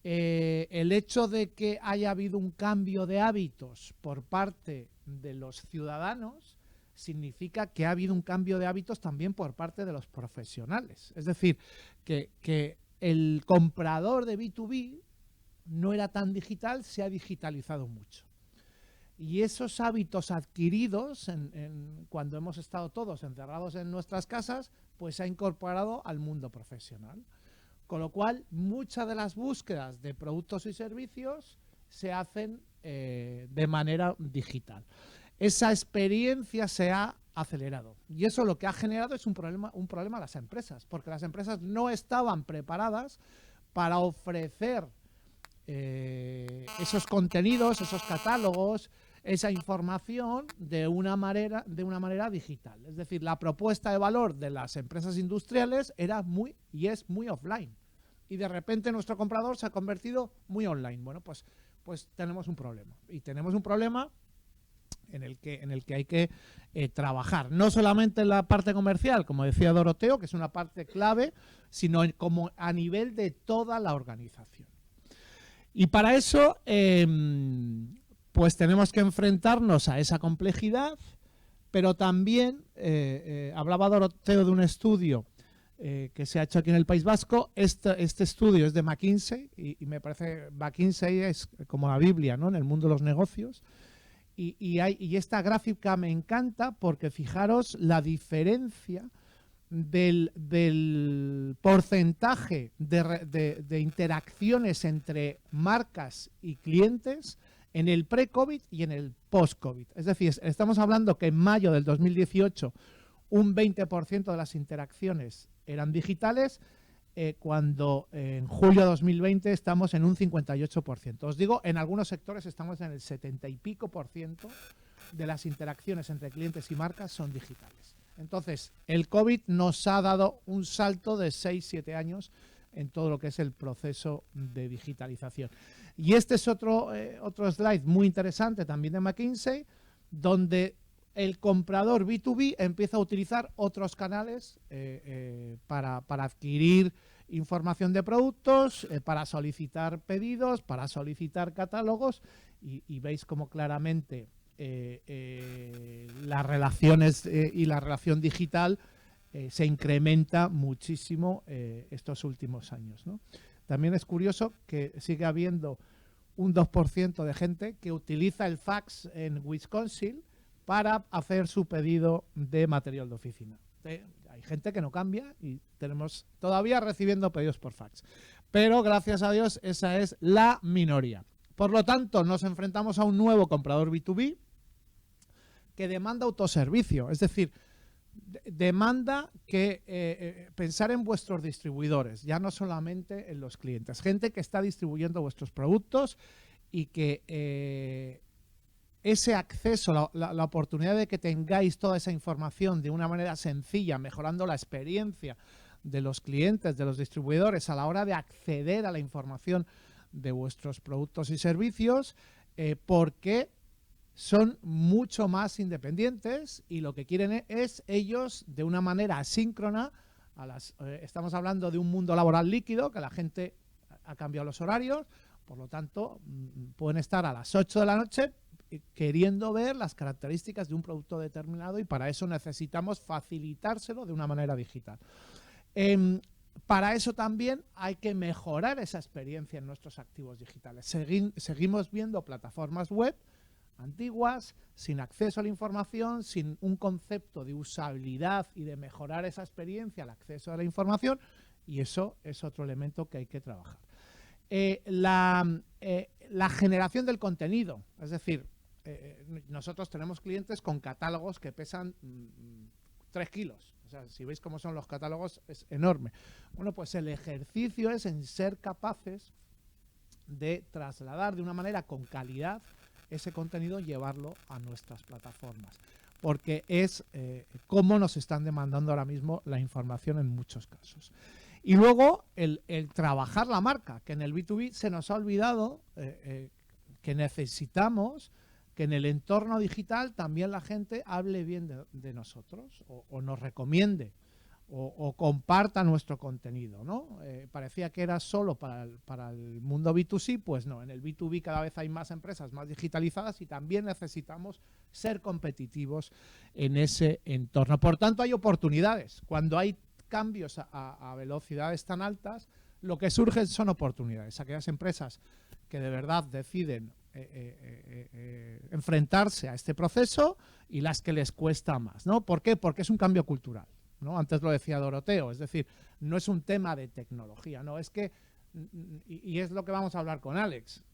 El hecho de que haya habido un cambio de hábitos por parte de los ciudadanos significa que ha habido un cambio de hábitos también por parte de los profesionales. Es decir, que el comprador de B2B no era tan digital, se ha digitalizado mucho. Y esos hábitos adquiridos cuando hemos estado todos encerrados en nuestras casas, pues se ha incorporado al mundo profesional. Con lo cual, muchas de las búsquedas de productos y servicios se hacen de manera digital. Esa experiencia se ha acelerado. Y eso lo que ha generado es un problema a las empresas, porque las empresas no estaban preparadas para ofrecer esos contenidos, esos catálogos, esa información de una manera digital. Es decir, la propuesta de valor de las empresas industriales era es muy offline. Y de repente nuestro comprador se ha convertido muy online. Bueno, pues tenemos un problema. Y tenemos un problema en el que hay que trabajar. No solamente en la parte comercial, como decía Doroteo, que es una parte clave, sino como a nivel de toda la organización. Y para eso, pues tenemos que enfrentarnos a esa complejidad, pero también, hablaba Doroteo de un estudio que se ha hecho aquí en el País Vasco. Este estudio es de McKinsey y me parece McKinsey es como la Biblia, ¿no?, en el mundo de los negocios. Y esta gráfica me encanta porque fijaros la diferencia del porcentaje de interacciones entre marcas y clientes en el pre-COVID y en el post-COVID. Es decir, estamos hablando que en mayo del 2018 un 20% de las interacciones eran digitales, cuando en julio de 2020 estamos en un 58%. Os digo, en algunos sectores estamos en el 70 y pico % de las interacciones entre clientes y marcas son digitales. Entonces, el COVID nos ha dado un salto de 6-7 años en todo lo que es el proceso de digitalización. Y este es otro slide muy interesante también de McKinsey, donde el comprador B2B empieza a utilizar otros canales para adquirir información de productos, para solicitar pedidos, para solicitar catálogos, y veis cómo claramente las relaciones y la relación digital se incrementa muchísimo estos últimos años, ¿no? También es curioso que sigue habiendo un 2% de gente que utiliza el fax en Wisconsin para hacer su pedido de material de oficina. Hay gente que no cambia y tenemos todavía recibiendo pedidos por fax. Pero gracias a Dios esa es la minoría. Por lo tanto, nos enfrentamos a un nuevo comprador B2B que demanda autoservicio, es decir, demanda que pensar en vuestros distribuidores, ya no solamente en los clientes, gente que está distribuyendo vuestros productos y que ese acceso, la oportunidad de que tengáis toda esa información de una manera sencilla, mejorando la experiencia de los clientes, de los distribuidores a la hora de acceder a la información de vuestros productos y servicios, porque son mucho más independientes y lo que quieren es ellos de una manera asíncrona. Estamos hablando de un mundo laboral líquido, que la gente ha cambiado los horarios, por lo tanto pueden estar a las 8 de la noche queriendo ver las características de un producto determinado, y para eso necesitamos facilitárselo de una manera digital. Para eso también hay que mejorar esa experiencia en nuestros activos digitales. Seguimos viendo plataformas web antiguas, sin acceso a la información, sin un concepto de usabilidad y de mejorar esa experiencia, el acceso a la información, y eso es otro elemento que hay que trabajar. La generación del contenido, es decir, nosotros tenemos clientes con catálogos que pesan 3 kilos. O sea, si veis cómo son los catálogos, es enorme. Bueno, pues el ejercicio es en ser capaces de trasladar de una manera con calidad ese contenido y llevarlo a nuestras plataformas. Porque es cómo nos están demandando ahora mismo la información en muchos casos. Y luego el trabajar la marca, que en el B2B se nos ha olvidado que necesitamos que en el entorno digital también la gente hable bien de nosotros o nos recomiende o comparta nuestro contenido, ¿no? Parecía que era solo para el mundo B2C, pues no, en el B2B cada vez hay más empresas más digitalizadas y también necesitamos ser competitivos en ese entorno. Por tanto, hay oportunidades. Cuando hay cambios a velocidades tan altas, lo que surgen son oportunidades. Aquellas empresas que de verdad deciden enfrentarse a este proceso y las que les cuesta más, ¿no? ¿Por qué? Porque es un cambio cultural, ¿no? Antes lo decía Doroteo, es decir, no es un tema de tecnología, no, es que, y es lo que vamos a hablar con Alex,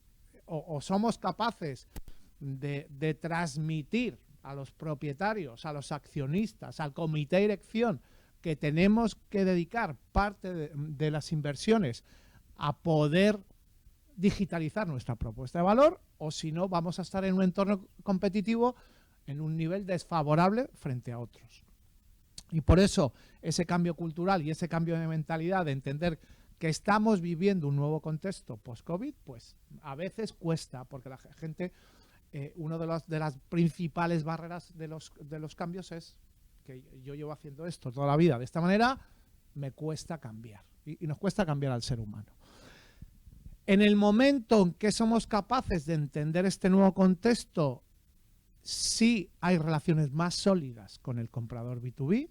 o somos capaces de transmitir a los propietarios, a los accionistas, al comité de dirección, que tenemos que dedicar parte de las inversiones a poder digitalizar nuestra propuesta de valor, o si no, vamos a estar en un entorno competitivo en un nivel desfavorable frente a otros. Y por eso ese cambio cultural y ese cambio de mentalidad de entender que estamos viviendo un nuevo contexto post-COVID, pues a veces cuesta, porque la gente, una de las principales barreras de los cambios es que yo llevo haciendo esto toda la vida de esta manera, me cuesta cambiar. Y nos cuesta cambiar al ser humano. En el momento en que somos capaces de entender este nuevo contexto, sí hay relaciones más sólidas con el comprador B2B.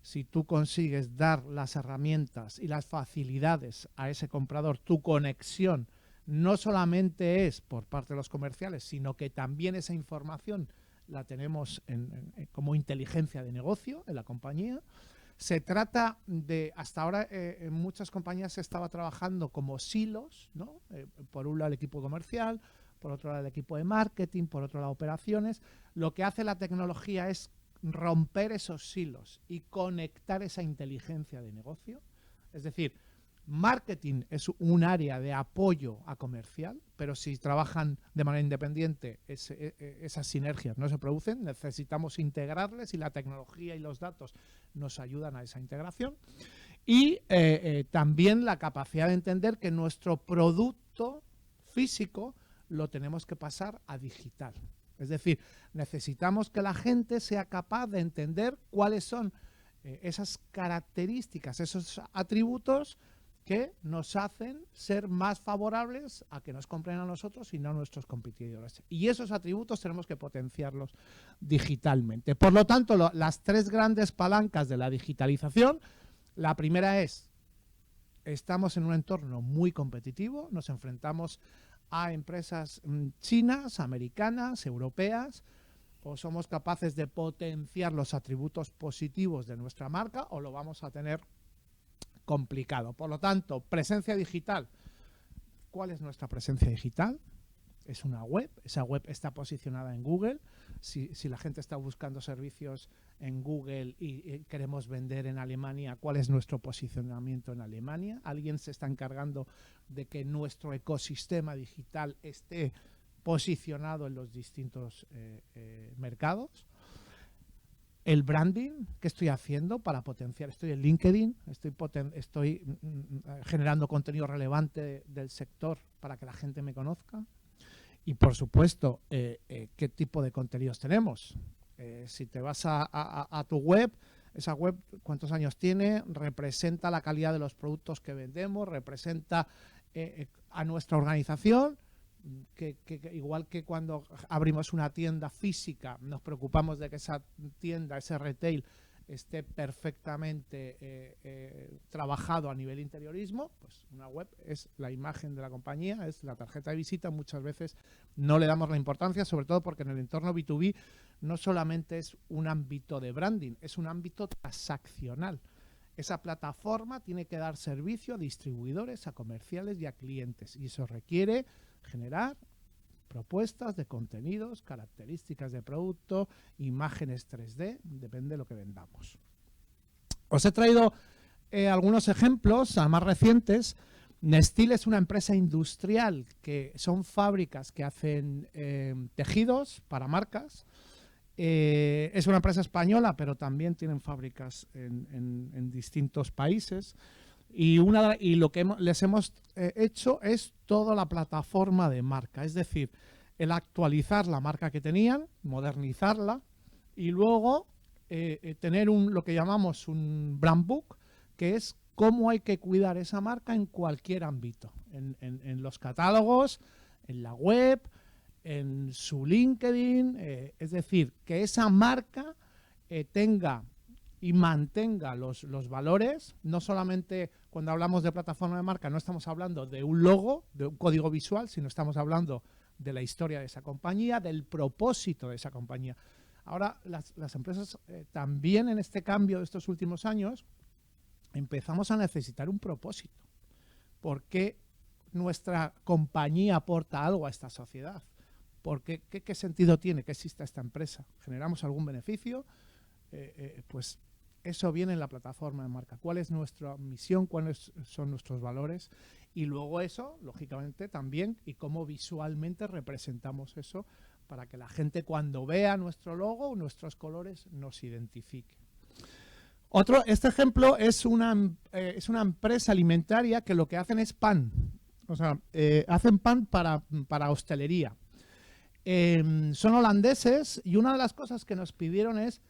Si tú consigues dar las herramientas y las facilidades a ese comprador, tu conexión no solamente es por parte de los comerciales, sino que también esa información la tenemos como inteligencia de negocio en la compañía. Se trata de, hasta ahora en muchas compañías se estaba trabajando como silos, ¿no? Por un lado el equipo comercial, por otro lado el equipo de marketing, por otro lado operaciones. Lo que hace la tecnología es romper esos silos y conectar esa inteligencia de negocio. Es decir, marketing es un área de apoyo a comercial, pero si trabajan de manera independiente, esas sinergias no se producen. Necesitamos integrarles y la tecnología y los datos nos ayudan a esa integración. Y también la capacidad de entender que nuestro producto físico lo tenemos que pasar a digital. Es decir, necesitamos que la gente sea capaz de entender cuáles son esas características, esos atributos que nos hacen ser más favorables a que nos compren a nosotros y no a nuestros competidores. Y esos atributos tenemos que potenciarlos digitalmente. Por lo tanto, las tres grandes palancas de la digitalización, la primera es, estamos en un entorno muy competitivo, nos enfrentamos a empresas chinas, americanas, europeas, o somos capaces de potenciar los atributos positivos de nuestra marca o lo vamos a tener complicado. Por lo tanto, presencia digital. ¿Cuál es nuestra presencia digital? Es una web. Esa web está posicionada en Google. Si la gente está buscando servicios en Google y queremos vender en Alemania, ¿cuál es nuestro posicionamiento en Alemania? Alguien se está encargando de que nuestro ecosistema digital esté posicionado en los distintos mercados. El branding, ¿qué estoy haciendo para potenciar? Estoy en LinkedIn, estoy generando contenido relevante del sector para que la gente me conozca. Y, por supuesto, ¿qué tipo de contenidos tenemos? Si te vas a tu web, esa web, ¿cuántos años tiene? Representa la calidad de los productos que vendemos, representa a nuestra organización. Que igual que cuando abrimos una tienda física nos preocupamos de que esa tienda, ese retail esté perfectamente trabajado a nivel interiorismo, pues una web es la imagen de la compañía, es la tarjeta de visita. Muchas veces no le damos la importancia, sobre todo porque en el entorno B2B no solamente es un ámbito de branding, es un ámbito transaccional. Esa plataforma tiene que dar servicio a distribuidores, a comerciales y a clientes, y eso requiere generar propuestas, de contenidos, características de producto, imágenes 3D, depende de lo que vendamos. Os he traído algunos ejemplos, más recientes. Nextil es una empresa industrial que son fábricas que hacen tejidos para marcas. Es una empresa española, pero también tienen fábricas en distintos países. Y lo que les hemos hecho es toda la plataforma de marca, es decir, el actualizar la marca que tenían, modernizarla y luego tener lo que llamamos un brand book, que es cómo hay que cuidar esa marca en cualquier ámbito, en los catálogos, en la web, en su LinkedIn, es decir, que esa marca tenga y mantenga los valores. No solamente cuando hablamos de plataforma de marca no estamos hablando de un logo, de un código visual, sino estamos hablando de la historia de esa compañía, del propósito de esa compañía. Ahora las empresas también en este cambio de estos últimos años empezamos a necesitar un propósito. ¿Por qué nuestra compañía aporta algo a esta sociedad? ¿Qué sentido tiene que exista esta empresa? ¿Generamos algún beneficio? Pues eso viene en la plataforma de marca. ¿Cuál es nuestra misión? ¿Cuáles son nuestros valores? Y luego eso, lógicamente, también, y cómo visualmente representamos eso para que la gente cuando vea nuestro logo o nuestros colores nos identifique. Este ejemplo es una empresa alimentaria que lo que hacen es pan. O sea, hacen pan para hostelería. Son holandeses y una de las cosas que nos pidieron es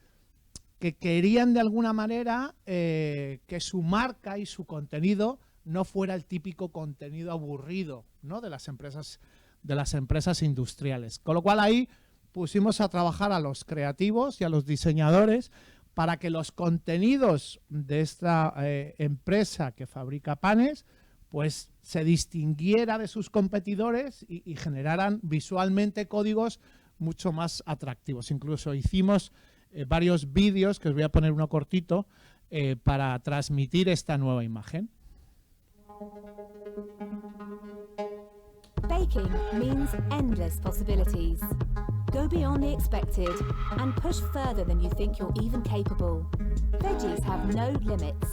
que querían de alguna manera que su marca y su contenido no fuera el típico contenido aburrido, ¿no?, de las empresas industriales. Con lo cual ahí pusimos a trabajar a los creativos y a los diseñadores para que los contenidos de esta empresa que fabrica panes pues se distinguiera de sus competidores y generaran visualmente códigos mucho más atractivos. Incluso hicimos varios vídeos, que os voy a poner uno cortito, para transmitir esta nueva imagen. Baking means endless possibilities. Go beyond the expected and push further than you think you're even capable. Veggies have no limits.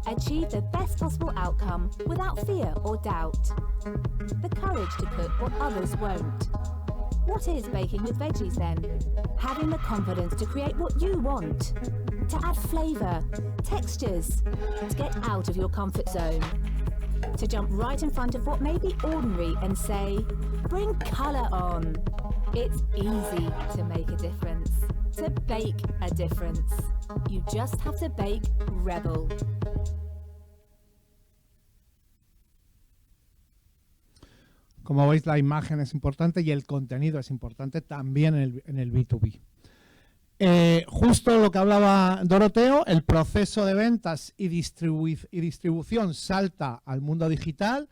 Achieve the best possible outcome without fear or doubt. The courage to cook what others won't. What is baking with veggies then? Having the confidence to create what you want. To add flavour, textures, to get out of your comfort zone. To jump right in front of what may be ordinary and say, bring colour on. It's easy to make a difference, to bake a difference. You just have to bake Rebel. Como veis, la imagen es importante y el contenido es importante también en el B2B. Justo lo que hablaba Doroteo, el proceso de ventas y distribución salta al mundo digital.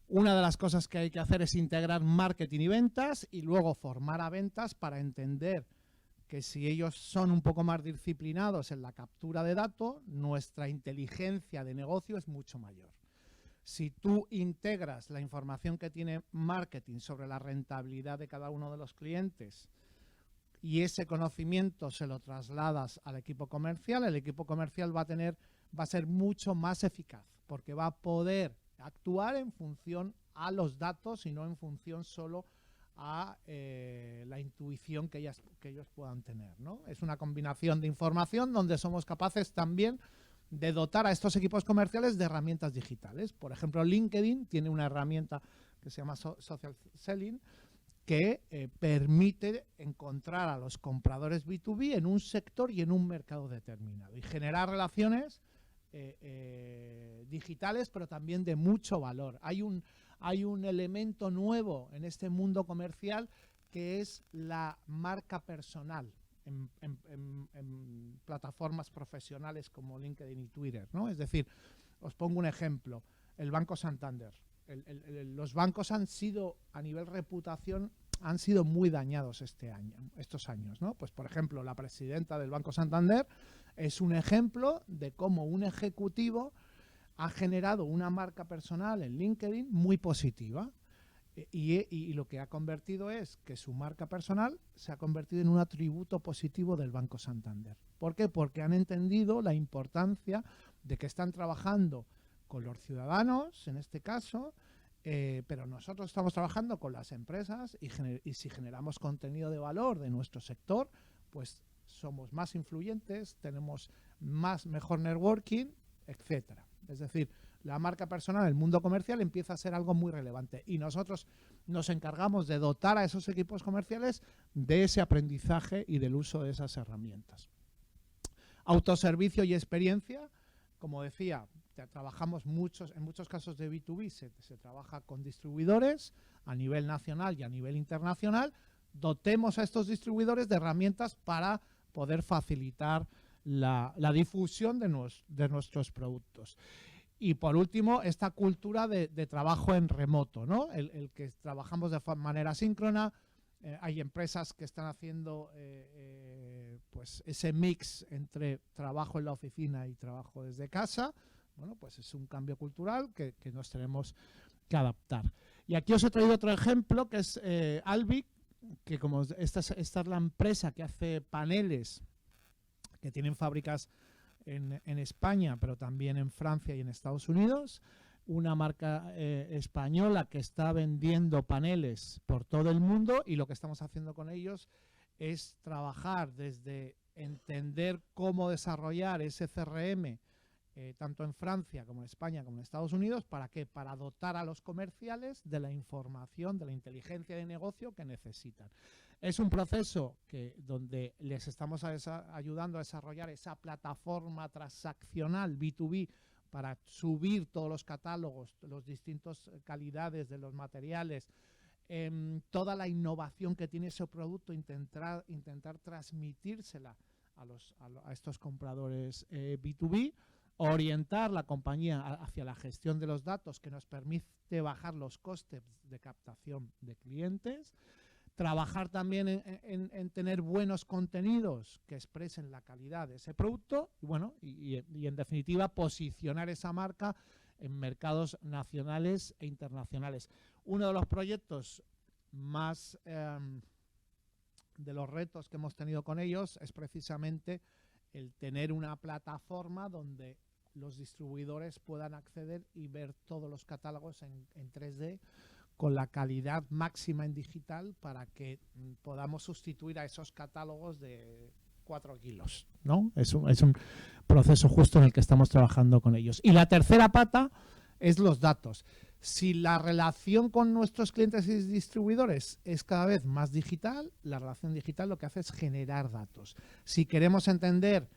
Una de las cosas que hay que hacer es integrar marketing y ventas y luego formar a ventas para entender que si ellos son un poco más disciplinados en la captura de datos, nuestra inteligencia de negocio es mucho mayor. Si tú integras la información que tiene marketing sobre la rentabilidad de cada uno de los clientes y ese conocimiento se lo trasladas al equipo comercial, el equipo comercial va a ser mucho más eficaz porque va a poder actuar en función a los datos y no en función solo a la intuición que ellos puedan tener, ¿no? Es una combinación de información donde somos capaces también de dotar a estos equipos comerciales de herramientas digitales. Por ejemplo, LinkedIn tiene una herramienta que se llama Social Selling que permite encontrar a los compradores B2B en un sector y en un mercado determinado y generar relaciones digitales, pero también de mucho valor. Hay un elemento nuevo en este mundo comercial que es la marca personal en plataformas profesionales como LinkedIn y Twitter, ¿no? Es decir, os pongo un ejemplo, el Banco Santander. Los bancos han sido, a nivel reputación, han sido muy dañados estos años, ¿no? Pues, por ejemplo, la presidenta del Banco Santander es un ejemplo de cómo un ejecutivo ha generado una marca personal en LinkedIn muy positiva. Y lo que ha convertido es que su marca personal se ha convertido en un atributo positivo del Banco Santander. ¿Por qué? Porque han entendido la importancia de que están trabajando con los ciudadanos, en este caso, pero nosotros estamos trabajando con las empresas y si generamos contenido de valor de nuestro sector, pues somos más influyentes, tenemos mejor networking, etcétera. Es decir, la marca personal, el mundo comercial empieza a ser algo muy relevante y nosotros nos encargamos de dotar a esos equipos comerciales de ese aprendizaje y del uso de esas herramientas. Autoservicio y experiencia, como decía, trabajamos en muchos casos de B2B, se trabaja con distribuidores a nivel nacional y a nivel internacional. Dotemos a estos distribuidores de herramientas para poder facilitar la difusión de nuestros productos. Y por último, esta cultura de trabajo en remoto, ¿no? El que trabajamos de manera síncrona. Hay empresas que están haciendo pues ese mix entre trabajo en la oficina y trabajo desde casa. Bueno, pues es un cambio cultural que nos tenemos que adaptar. Y aquí os he traído otro ejemplo que es Albic, que como esta es la empresa que hace paneles, que tienen fábricas en España, pero también en Francia y en Estados Unidos, una marca española que está vendiendo paneles por todo el mundo, y lo que estamos haciendo con ellos es trabajar desde entender cómo desarrollar ese CRM tanto en Francia como en España como en Estados Unidos. ¿Para qué? Para dotar a los comerciales de la información, de la inteligencia de negocio que necesitan. Es un proceso donde les estamos ayudando a desarrollar esa plataforma transaccional B2B para subir todos los catálogos, las distintas calidades de los materiales, toda la innovación que tiene ese producto, intentar transmitírsela a estos compradores B2B, orientar la compañía hacia la gestión de los datos que nos permite bajar los costes de captación de clientes, trabajar también en tener buenos contenidos que expresen la calidad de ese producto y, bueno, y en definitiva posicionar esa marca en mercados nacionales e internacionales. Uno de los proyectos más de los retos que hemos tenido con ellos es precisamente el tener una plataforma donde los distribuidores puedan acceder y ver todos los catálogos en 3D con la calidad máxima en digital para que podamos sustituir a esos catálogos de 4 kilos, ¿no? Es un proceso justo en el que estamos trabajando con ellos. Y la tercera pata es los datos. Si la relación con nuestros clientes y distribuidores es cada vez más digital, la relación digital lo que hace es generar datos. Si queremos entender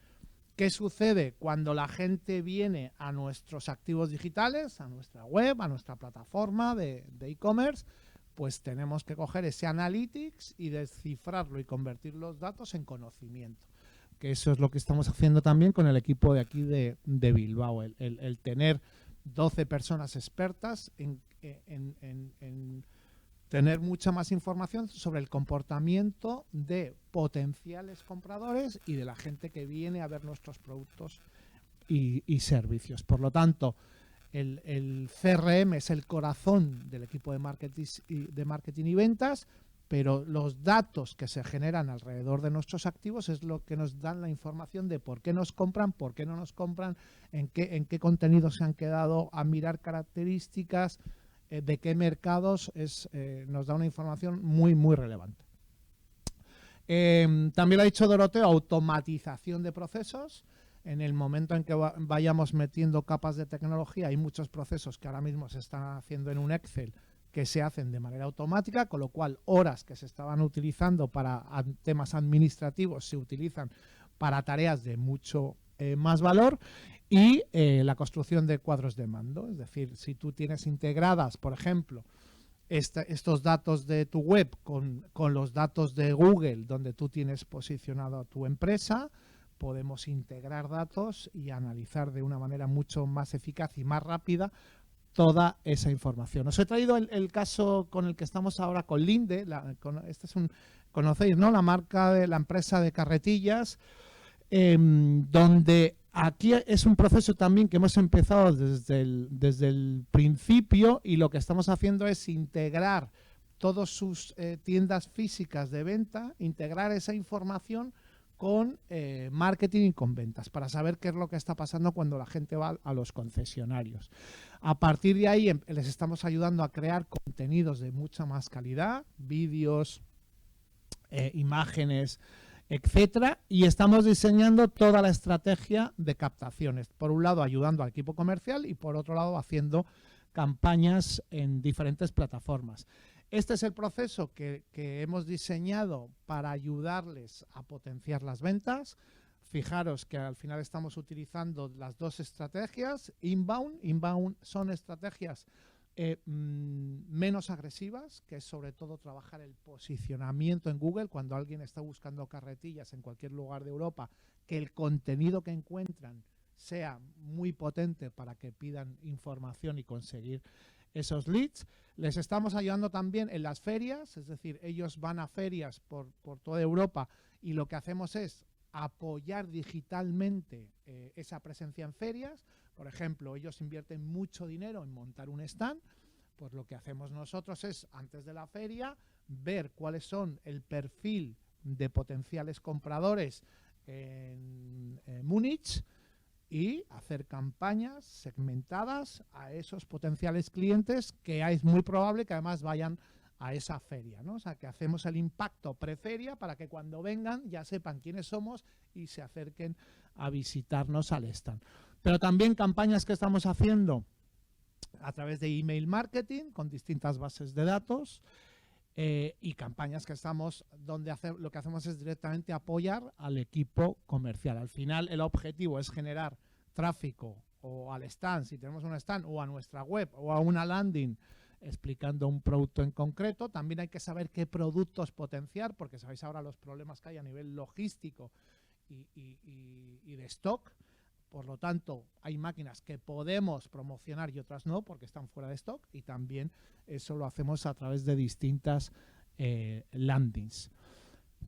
qué sucede cuando la gente viene a nuestros activos digitales, a nuestra web, a nuestra plataforma de e-commerce, pues tenemos que coger ese analytics y descifrarlo y convertir los datos en conocimiento. Que eso es lo que estamos haciendo también con el equipo de aquí de Bilbao, el tener 12 personas expertas en tener mucha más información sobre el comportamiento de potenciales compradores y de la gente que viene a ver nuestros productos y servicios. Por lo tanto, el CRM es el corazón del equipo de marketing y ventas, pero los datos que se generan alrededor de nuestros activos es lo que nos dan la información de por qué nos compran, por qué no nos compran, en qué contenidos se han quedado, a mirar características, de qué mercados, nos da una información muy, muy relevante. También lo ha dicho Doroteo, automatización de procesos. En el momento en que vayamos metiendo capas de tecnología, hay muchos procesos que ahora mismo se están haciendo en un Excel que se hacen de manera automática, con lo cual horas que se estaban utilizando para temas administrativos se utilizan para tareas de mucho más valor. Y la construcción de cuadros de mando, es decir, si tú tienes integradas, por ejemplo, estos datos de tu web con los datos de Google, donde tú tienes posicionado a tu empresa, podemos integrar datos y analizar de una manera mucho más eficaz y más rápida toda esa información. Os he traído el caso con el que estamos ahora con Linde, conocéis, ¿no? La marca de la empresa de carretillas, donde aquí es un proceso también que hemos empezado desde el principio, y lo que estamos haciendo es integrar todas sus tiendas físicas de venta, integrar esa información con marketing y con ventas, para saber qué es lo que está pasando cuando la gente va a los concesionarios. A partir de ahí les estamos ayudando a crear contenidos de mucha más calidad, vídeos, imágenes, etcétera, y estamos diseñando toda la estrategia de captaciones. Por un lado, ayudando al equipo comercial, y por otro lado, haciendo campañas en diferentes plataformas. Este es el proceso que hemos diseñado para ayudarles a potenciar las ventas. Fijaros que al final estamos utilizando las dos estrategias. Inbound son estrategias menos agresivas, que es sobre todo trabajar el posicionamiento en Google. Cuando alguien está buscando carretillas en cualquier lugar de Europa, que el contenido que encuentran sea muy potente para que pidan información y conseguir esos leads. Les estamos ayudando también en las ferias, es decir, ellos van a ferias por toda Europa, y lo que hacemos es apoyar digitalmente esa presencia en ferias. Por ejemplo, ellos invierten mucho dinero en montar un stand, pues lo que hacemos nosotros es, antes de la feria, ver cuáles son el perfil de potenciales compradores en Múnich, y hacer campañas segmentadas a esos potenciales clientes, que es muy probable que además vayan a esa feria, ¿no? O sea, que hacemos el impacto preferia para que cuando vengan ya sepan quiénes somos y se acerquen a visitarnos al stand. Pero también campañas que estamos haciendo a través de email marketing con distintas bases de datos, y campañas que estamos donde lo que hacemos es directamente apoyar al equipo comercial. Al final el objetivo es generar tráfico o al stand, si tenemos un stand, o a nuestra web o a una landing explicando un producto en concreto. También hay que saber qué productos potenciar, porque sabéis ahora los problemas que hay a nivel logístico y de stock. Por lo tanto, hay máquinas que podemos promocionar y otras no, porque están fuera de stock, y también eso lo hacemos a través de distintas landings.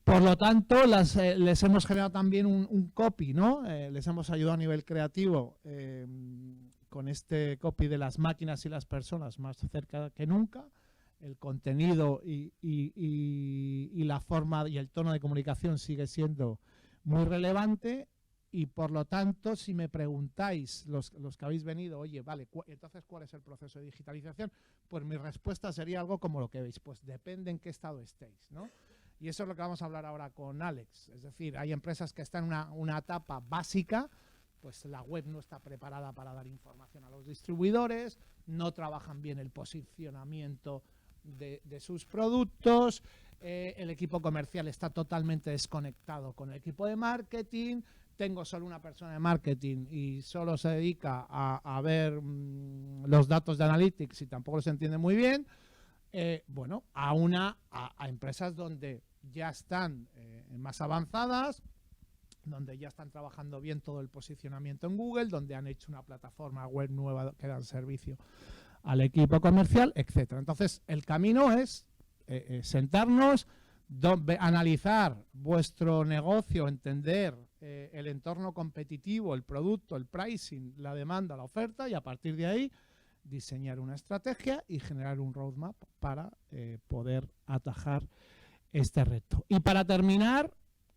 Por lo tanto, les hemos generado también un copy, ¿no? Les hemos ayudado a nivel creativo con este copy de las máquinas y las personas más cerca que nunca. El contenido y la forma y el tono de comunicación sigue siendo muy relevante. Y por lo tanto, si me preguntáis, los que habéis venido, oye, vale, entonces, ¿cuál es el proceso de digitalización? Pues mi respuesta sería algo como lo que veis, pues depende en qué estado estéis, ¿no? Y eso es lo que vamos a hablar ahora con Alex. Es decir, hay empresas que están en una etapa básica, pues la web no está preparada para dar información a los distribuidores, no trabajan bien el posicionamiento de sus productos, el equipo comercial está totalmente desconectado con el equipo de marketing. Tengo solo una persona de marketing y solo se dedica a ver los datos de Analytics y tampoco los entiende muy bien. Bueno, a empresas donde ya están más avanzadas, donde ya están trabajando bien todo el posicionamiento en Google, donde han hecho una plataforma web nueva que dan servicio al equipo comercial, etcétera. Entonces, el camino es sentarnos, analizar vuestro negocio, entender el entorno competitivo, el producto, el pricing, la demanda, la oferta, y a partir de ahí diseñar una estrategia y generar un roadmap para poder atajar este reto. Y para terminar,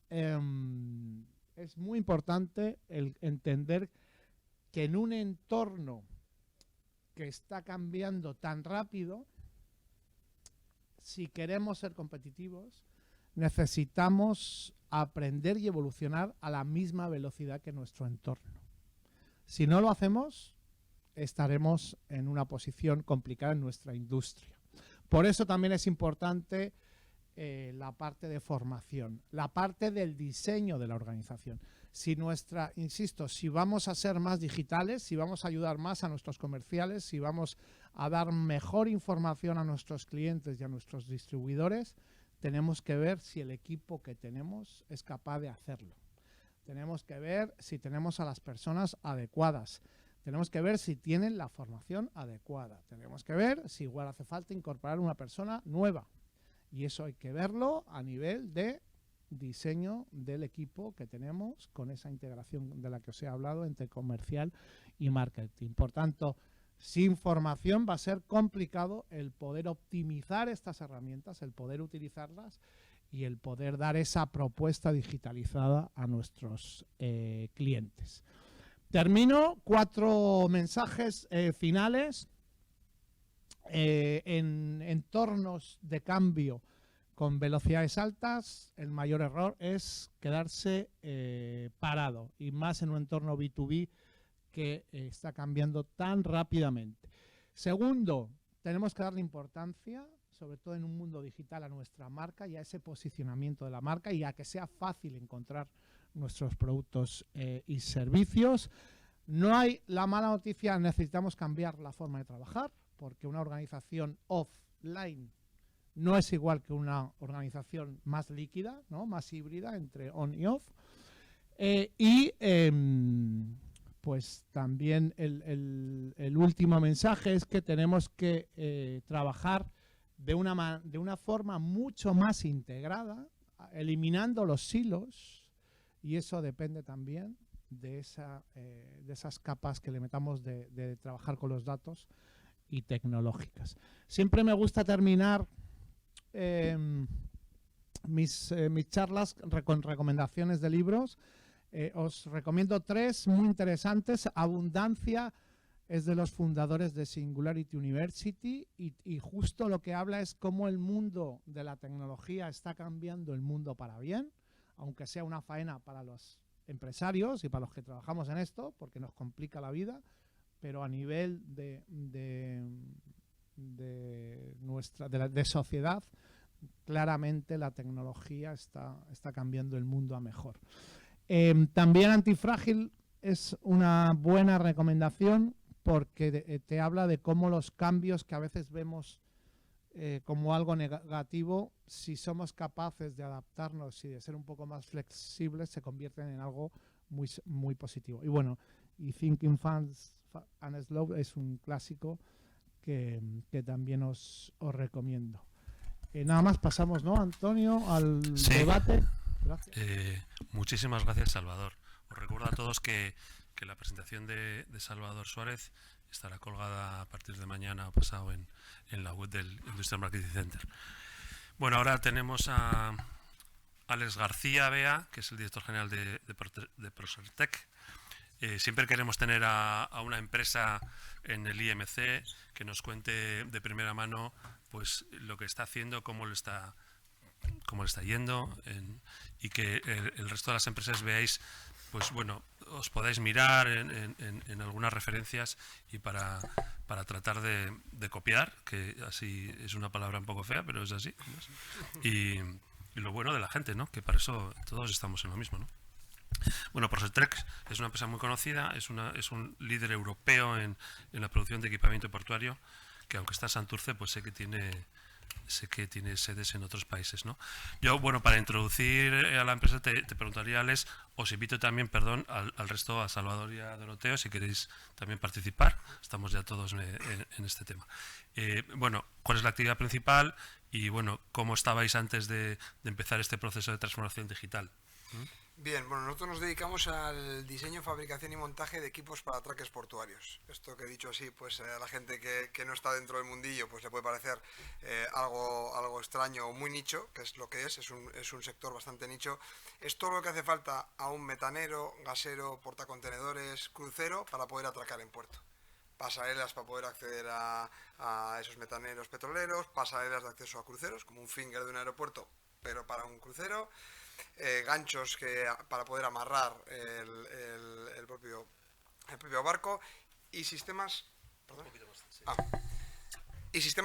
es muy importante el entender que en un entorno que está cambiando tan rápido, si queremos ser competitivos, necesitamos aprender y evolucionar a la misma velocidad que nuestro entorno. Si no lo hacemos, estaremos en una posición complicada en nuestra industria. Por eso también es importante la parte de formación, la parte del diseño de la organización. Insisto, si vamos a ser más digitales, si vamos a ayudar más a nuestros comerciales, si vamos a dar mejor información a nuestros clientes y a nuestros distribuidores, tenemos que ver si el equipo que tenemos es capaz de hacerlo. Tenemos que ver si tenemos a las personas adecuadas. Tenemos que ver si tienen la formación adecuada. Tenemos que ver si igual hace falta incorporar una persona nueva. Y eso hay que verlo a nivel de diseño del equipo que tenemos con esa integración de la que os he hablado entre comercial y marketing. Por tanto, sin formación va a ser complicado el poder optimizar estas herramientas, el poder utilizarlas y el poder dar esa propuesta digitalizada a nuestros clientes. Termino 4 mensajes finales. En entornos de cambio con velocidades altas, el mayor error es quedarse parado, y más en un entorno B2B que está cambiando tan rápidamente. Segundo, tenemos que darle importancia, sobre todo en un mundo digital, a nuestra marca y a ese posicionamiento de la marca y a que sea fácil encontrar nuestros productos y servicios. No hay la mala noticia, necesitamos cambiar la forma de trabajar, porque una organización offline no es igual que una organización más líquida, ¿no? Más híbrida entre on y off. Pues también el último mensaje es que tenemos que trabajar de una forma mucho más integrada, eliminando los silos, y eso depende también de esas capas que le metamos de trabajar con los datos y tecnológicas. Siempre me gusta terminar mis charlas con recomendaciones de libros. Os recomiendo 3 muy interesantes. Abundancia es de los fundadores de Singularity University y justo lo que habla es cómo el mundo de la tecnología está cambiando el mundo para bien, aunque sea una faena para los empresarios y para los que trabajamos en esto, porque nos complica la vida, pero a nivel de sociedad, claramente la tecnología está cambiando el mundo a mejor. También Antifrágil es una buena recomendación porque te habla de cómo los cambios que a veces vemos como algo negativo, si somos capaces de adaptarnos y de ser un poco más flexibles, se convierten en algo muy, muy positivo. Y bueno, y Thinking Fast and Slow es un clásico que también os recomiendo. Nada más, pasamos, ¿no, Antonio, al debate? Gracias. Muchísimas gracias, Salvador. Os recuerdo a todos que la presentación de Salvador Suárez estará colgada a partir de mañana o pasado en la web del Industrial Marketing Center. Bueno, ahora tenemos a Alex García Bea, que es el director general de Prosertec. Siempre queremos tener a una empresa en el IMC que nos cuente de primera mano pues lo que está haciendo, cómo le está yendo, y que el resto de las empresas veáis, pues bueno, os podáis mirar en algunas referencias y para tratar de copiar, que así es una palabra un poco fea, pero es así. Y lo bueno de la gente, ¿no? Que para eso todos estamos en lo mismo, ¿no? Bueno, Prosertec es una empresa muy conocida, es un líder europeo en la producción de equipamiento portuario, que aunque está en Santurce, pues sé que tiene sedes en otros países, ¿no? Yo, bueno, para introducir a la empresa te preguntaría, Alex, os invito también, perdón, al resto, a Salvador y a Doroteo, si queréis también participar. Estamos ya todos en este tema. Bueno, ¿cuál es la actividad principal? Y, bueno, ¿cómo estabais antes de empezar este proceso de transformación digital? Bien, bueno, nosotros nos dedicamos al diseño, fabricación y montaje de equipos para atraques portuarios. Esto que he dicho así, pues a la gente que no está dentro del mundillo, pues le puede parecer algo extraño o muy nicho, que es lo que es un sector bastante nicho. Es todo lo que hace falta a un metanero, gasero, portacontenedores, crucero para poder atracar en puerto. Pasarelas para poder acceder a esos metaneros petroleros, pasarelas de acceso a cruceros, como un finger de un aeropuerto, pero para un crucero. Ganchos para poder amarrar el propio barco y sistemas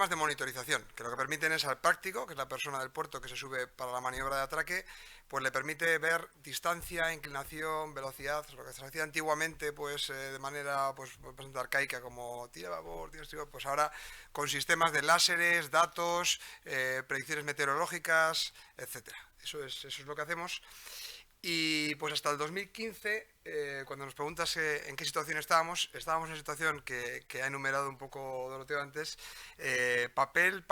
de monitorización, que lo que permiten es al práctico, que es la persona del puerto que se sube para la maniobra de atraque, pues le permite ver distancia, inclinación, velocidad, lo que se hacía antiguamente pues de manera pues bastante arcaica, como tira a babor, tira a estribor, pues ahora con sistemas de láseres, datos, predicciones meteorológicas, etcétera. Eso es lo que hacemos. Y pues hasta el 2015, cuando nos preguntas en qué situación estábamos en una situación que ha enumerado un poco Doroteo antes, papel,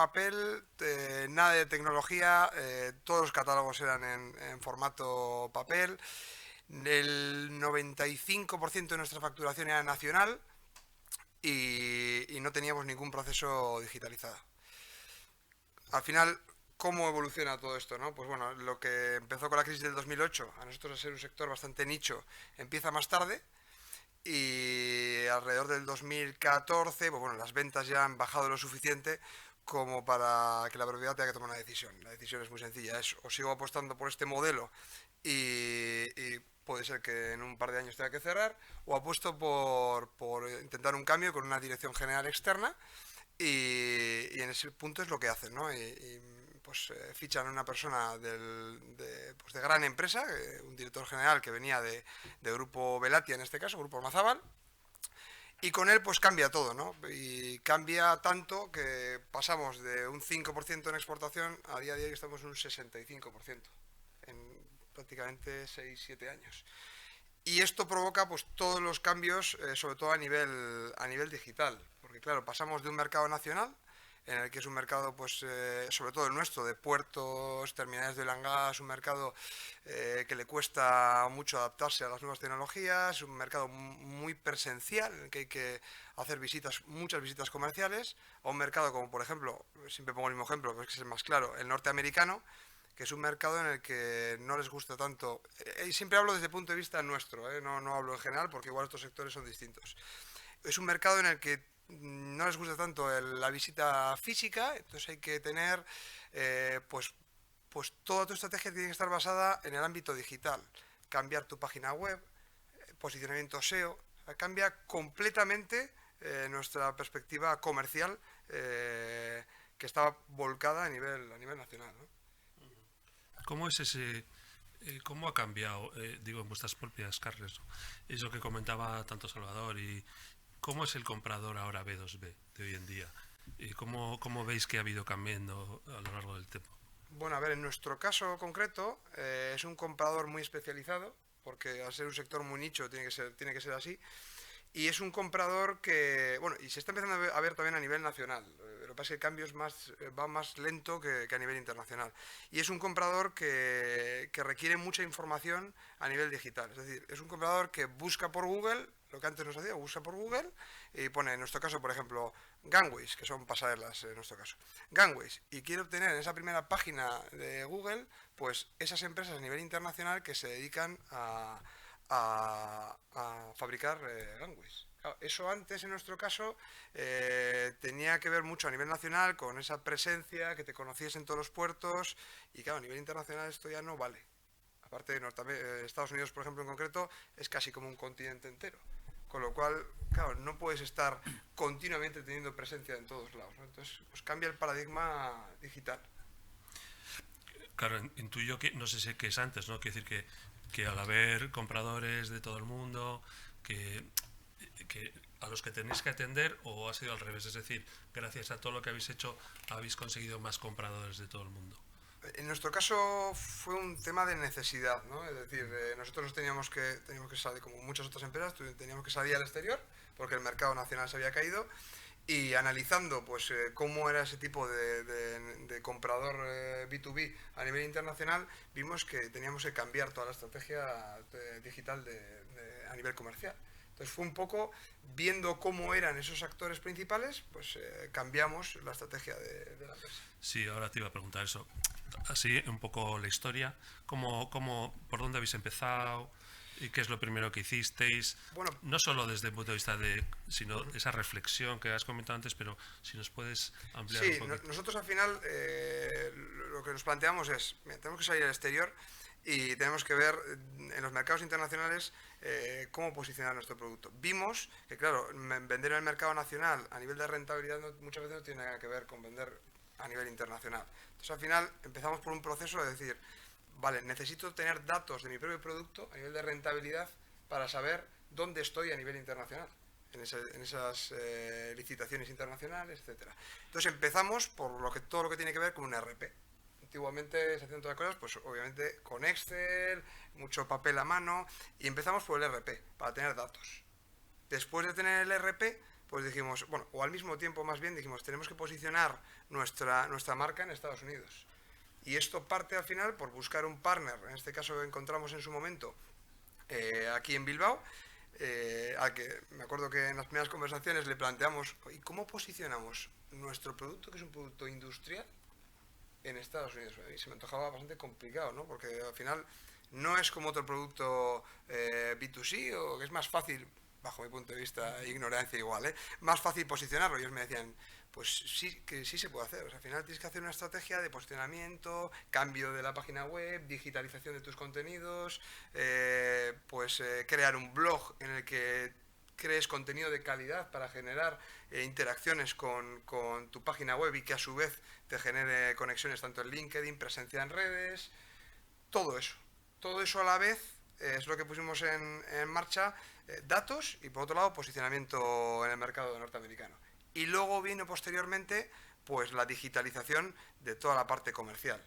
nada de tecnología, todos los catálogos eran en formato papel, el 95% de nuestra facturación era nacional y no teníamos ningún proceso digitalizado. Al final, ¿cómo evoluciona todo esto, no? Pues bueno, lo que empezó con la crisis del 2008, a nosotros a ser un sector bastante nicho, empieza más tarde y alrededor del 2014, pues bueno, las ventas ya han bajado lo suficiente como para que la propiedad tenga que tomar una decisión. La decisión es muy sencilla, es o sigo apostando por este modelo y puede ser que en un par de años tenga que cerrar, o apuesto por intentar un cambio con una dirección general externa y en ese punto es lo que hacen, ¿no? Pues fichan a una persona pues de gran empresa, un director general que venía de Grupo Velatia, en este caso, Grupo Mazábal, y con él pues cambia todo, ¿no? Y cambia tanto que pasamos de un 5% en exportación a día de hoy estamos en un 65%, en prácticamente 6-7 años. Y esto provoca pues todos los cambios, sobre todo a nivel digital, porque claro, pasamos de un mercado nacional, en el que es un mercado, pues sobre todo el nuestro, de puertos, terminales de oil and gas, un mercado que le cuesta mucho adaptarse a las nuevas tecnologías, un mercado muy presencial, en el que hay que hacer muchas visitas comerciales, a un mercado como, por ejemplo, siempre pongo el mismo ejemplo, pero es que es el más claro, el norteamericano, que es un mercado en el que no les gusta tanto, y siempre hablo desde el punto de vista nuestro, no hablo en general, porque igual estos sectores son distintos. Es un mercado en el que no les gusta tanto la visita física, entonces hay que tener pues toda tu estrategia tiene que estar basada en el ámbito digital, cambiar tu página web, posicionamiento SEO, cambia completamente nuestra perspectiva comercial que estaba volcada a nivel nacional, ¿no? ¿Cómo es cómo ha cambiado, digo, en vuestras propias carnes, ¿no? Eso que comentaba tanto Salvador, y cómo es el comprador ahora B2B de hoy en día? ¿Y cómo veis que ha habido cambiando a lo largo del tiempo? Bueno, a ver, en nuestro caso concreto es un comprador muy especializado, porque al ser un sector muy nicho tiene que ser así. Y es un comprador que, bueno, y se está empezando a ver también a nivel nacional. Lo que pasa es que el cambio va más lento que a nivel internacional. Y es un comprador que requiere mucha información a nivel digital. Es decir, es un comprador que busca por Google, lo que antes nos hacía, busca por Google y pone, en nuestro caso, por ejemplo, gangways, que son pasarelas en nuestro caso. Gangways, y quiere obtener en esa primera página de Google, pues esas empresas a nivel internacional que se dedican a fabricar gangways. Claro, eso antes, en nuestro caso, tenía que ver mucho a nivel nacional con esa presencia, que te conociesen todos los puertos, y claro, a nivel internacional esto ya no vale. Aparte de Estados Unidos, por ejemplo, en concreto, es casi como un continente entero. Con lo cual, claro, no puedes estar continuamente teniendo presencia en todos lados, ¿no? Entonces, pues cambia el paradigma digital. Claro, intuyo que, no sé qué es antes, ¿no? Quiere decir que al haber compradores de todo el mundo, que a los que tenéis que atender, o ha sido al revés, es decir, gracias a todo lo que habéis hecho, habéis conseguido más compradores de todo el mundo. En nuestro caso fue un tema de necesidad, ¿no? Es decir, nosotros teníamos que salir, como muchas otras empresas, teníamos que salir al exterior porque el mercado nacional se había caído, y analizando pues cómo era ese tipo de comprador B2B a nivel internacional, vimos que teníamos que cambiar toda la estrategia digital a nivel comercial. Entonces fue un poco viendo cómo eran esos actores principales, pues cambiamos la estrategia de la empresa. Sí, ahora te iba a preguntar eso. Así un poco la historia, por dónde habéis empezado y qué es lo primero que hicisteis. Bueno, no solo desde el punto de vista sino esa reflexión que has comentado antes, pero si nos puedes ampliar un poquito. Sí, nosotros al final lo que nos planteamos es, mira, tenemos que salir al exterior y tenemos que ver en los mercados internacionales cómo posicionar nuestro producto. Vimos que, claro, vender en el mercado nacional a nivel de rentabilidad muchas veces no tiene nada que ver con vender a nivel internacional. Entonces, al final, empezamos por un proceso de decir, vale, necesito tener datos de mi propio producto a nivel de rentabilidad para saber dónde estoy a nivel internacional, en esas licitaciones internacionales, etcétera. Entonces, empezamos por todo lo que tiene que ver con un ERP. Antiguamente se hacían todas las cosas, pues obviamente con Excel, mucho papel a mano, y empezamos por el ERP, para tener datos. Después de tener el ERP, pues dijimos, bueno, o al mismo tiempo más bien dijimos, tenemos que posicionar nuestra marca en Estados Unidos. Y esto parte al final por buscar un partner, en este caso encontramos en su momento aquí en Bilbao, al que me acuerdo que en las primeras conversaciones le planteamos, ¿y cómo posicionamos nuestro producto, que es un producto industrial, en Estados Unidos? Y se me antojaba bastante complicado, ¿no? Porque al final no es como otro producto B2C, o que es más fácil, bajo mi punto de vista, ignorancia igual, más fácil posicionarlo. Y ellos me decían, pues sí, que sí se puede hacer. O sea, al final tienes que hacer una estrategia de posicionamiento, cambio de la página web, digitalización de tus contenidos, crear un blog en el que crees contenido de calidad para generar interacciones con tu página web y que a su vez te genere conexiones tanto en LinkedIn, presencia en redes, todo eso a la vez es lo que pusimos en marcha, datos y por otro lado posicionamiento en el mercado norteamericano. Y luego vino posteriormente pues la digitalización de toda la parte comercial.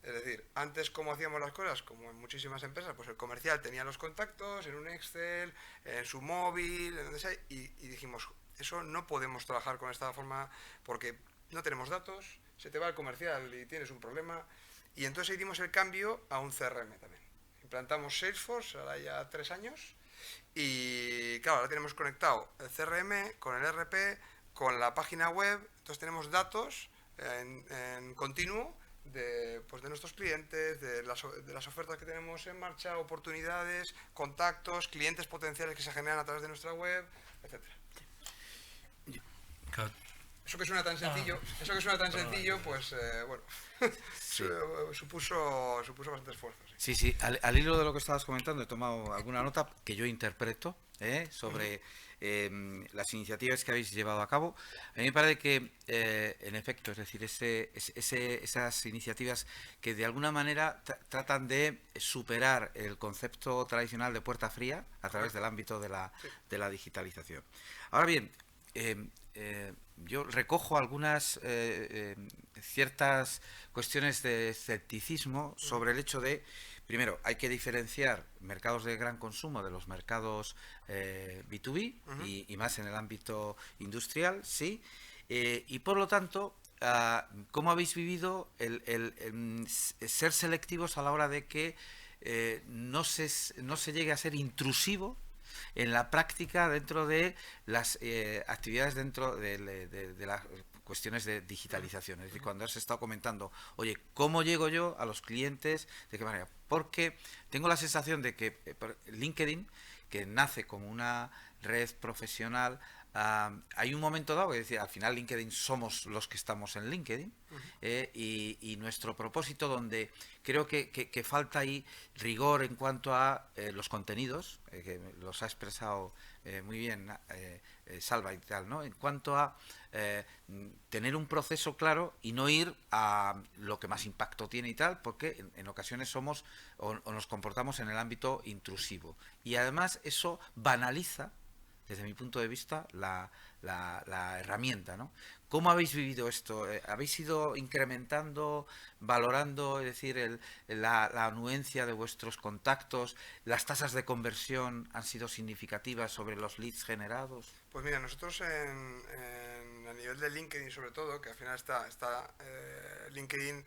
Es decir, antes, ¿cómo hacíamos las cosas? Como en muchísimas empresas, pues el comercial tenía los contactos en un Excel, en su móvil, en donde sea, y dijimos, eso no podemos trabajar con esta forma porque no tenemos datos, se te va el comercial y tienes un problema. Y entonces hicimos el cambio a un CRM también. Implantamos Salesforce, ahora ya 3 años, y claro, ahora tenemos conectado el CRM con el ERP, con la página web, entonces tenemos datos en continuo de nuestros clientes, de las ofertas que tenemos en marcha, oportunidades, contactos, clientes potenciales que se generan a través de nuestra web, etcétera. Eso que suena tan sencillo, pues bueno, sí. supuso bastante esfuerzo. Sí, al hilo de lo que estabas comentando he tomado alguna nota que yo interpreto sobre las iniciativas que habéis llevado a cabo. A mí me parece que, en efecto, es decir, esas iniciativas que de alguna manera tratan de superar el concepto tradicional de puerta fría a través del ámbito de la digitalización. Ahora bien, yo recojo algunas ciertas cuestiones de escepticismo sobre el hecho de, primero, hay que diferenciar mercados de gran consumo de los mercados B2B y más en el ámbito industrial, sí, y por lo tanto, ¿cómo habéis vivido el ser selectivos a la hora de que no se llegue a ser intrusivo en la práctica dentro de las actividades dentro de las cuestiones de digitalización? Es decir, cuando has estado comentando, oye, ¿cómo llego yo a los clientes? ¿De qué manera? Porque tengo la sensación de que LinkedIn, que nace como una red profesional, hay un momento dado que decir, al final LinkedIn somos los que estamos en LinkedIn, y nuestro propósito, donde creo que falta ahí rigor en cuanto a los contenidos, que los ha expresado muy bien Salva y tal, ¿no? En cuanto a tener un proceso claro y no ir a lo que más impacto tiene y tal, porque en ocasiones somos o nos comportamos en el ámbito intrusivo. Y además eso banaliza, desde mi punto de vista, la herramienta, ¿no? ¿Cómo habéis vivido esto? ¿Habéis ido incrementando, valorando, es decir, la anuencia de vuestros contactos? ¿Las tasas de conversión han sido significativas sobre los leads generados? Pues mira, nosotros a nivel de LinkedIn sobre todo, que al final está LinkedIn,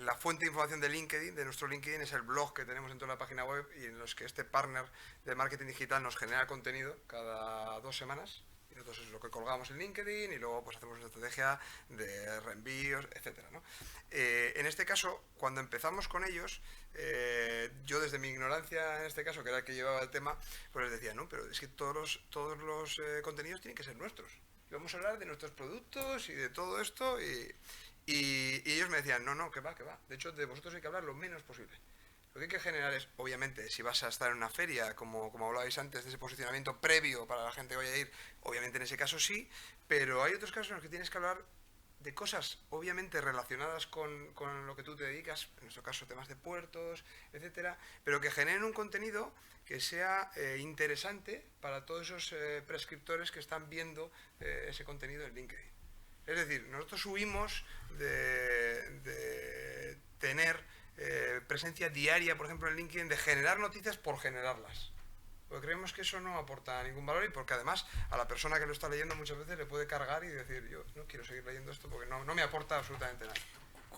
la fuente de información de LinkedIn, de nuestro LinkedIn, es el blog que tenemos dentro de la página web y en los que este partner de marketing digital nos genera contenido cada 2 semanas. Y nosotros es lo que colgamos en LinkedIn y luego pues hacemos una estrategia de reenvíos, etcétera, ¿no? En este caso, cuando empezamos con ellos, yo desde mi ignorancia en este caso, que era el que llevaba el tema, pues les decía, no, pero es que todos los contenidos tienen que ser nuestros. Y vamos a hablar de nuestros productos y de todo esto y ellos me decían, no, que va. De hecho, de vosotros hay que hablar lo menos posible. Lo que hay que generar es, obviamente, si vas a estar en una feria, como hablabais antes, de ese posicionamiento previo para la gente que vaya a ir, obviamente en ese caso sí, pero hay otros casos en los que tienes que hablar de cosas obviamente relacionadas con lo que tú te dedicas, en nuestro caso temas de puertos, etcétera, pero que generen un contenido que sea interesante para todos esos prescriptores que están viendo ese contenido en LinkedIn. Es decir, nosotros subimos de tener presencia diaria, por ejemplo, en LinkedIn, de generar noticias por generarlas. Porque creemos que eso no aporta ningún valor y porque además a la persona que lo está leyendo muchas veces le puede cargar y decir, yo no quiero seguir leyendo esto porque no me aporta absolutamente nada.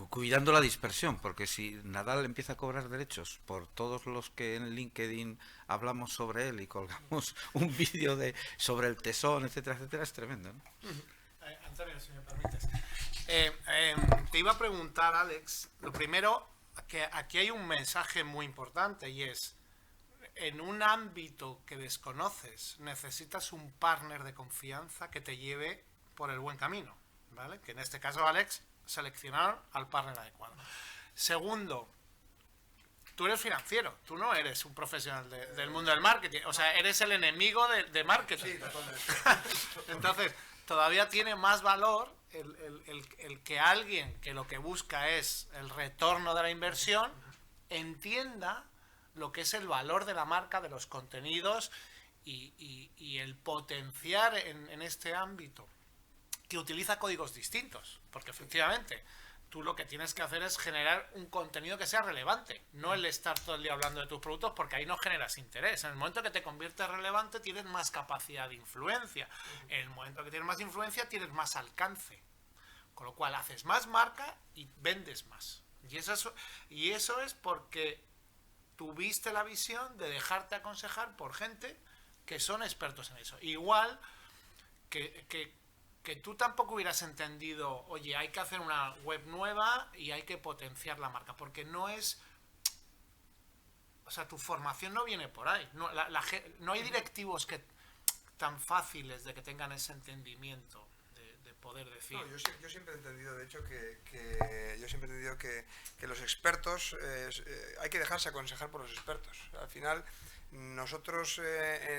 Cuidando la dispersión, porque si Nadal empieza a cobrar derechos por todos los que en LinkedIn hablamos sobre él y colgamos un vídeo sobre el tesón, etcétera, etcétera, es tremendo, ¿no? Antonio, si me permites. Te iba a preguntar, Alex, lo primero, que aquí hay un mensaje muy importante y es, en un ámbito que desconoces, necesitas un partner de confianza que te lleve por el buen camino, ¿vale? Que en este caso, Alex, seleccionar al partner adecuado. Segundo, tú eres financiero, tú no eres un profesional del mundo del marketing, o sea, eres el enemigo de marketing. Sí, totalmente. Entonces, todavía tiene más valor el que alguien que lo que busca es el retorno de la inversión entienda lo que es el valor de la marca, de los contenidos y el potenciar en este ámbito que utiliza códigos distintos, porque efectivamente tú lo que tienes que hacer es generar un contenido que sea relevante, no el estar todo el día hablando de tus productos, porque ahí no generas interés. En el momento que te conviertes relevante tienes más capacidad de influencia, en el momento que tienes más influencia tienes más alcance, con lo cual haces más marca y vendes más, y eso es porque tuviste la visión de dejarte aconsejar por gente que son expertos en eso. Igual que tú tampoco hubieras entendido, oye, hay que hacer una web nueva y hay que potenciar la marca, porque no es... O sea, tu formación no viene por ahí. No hay directivos tan fáciles de que tengan ese entendimiento de poder decir. No, yo siempre he entendido, de hecho, que los expertos, hay que dejarse aconsejar por los expertos. Al final, nosotros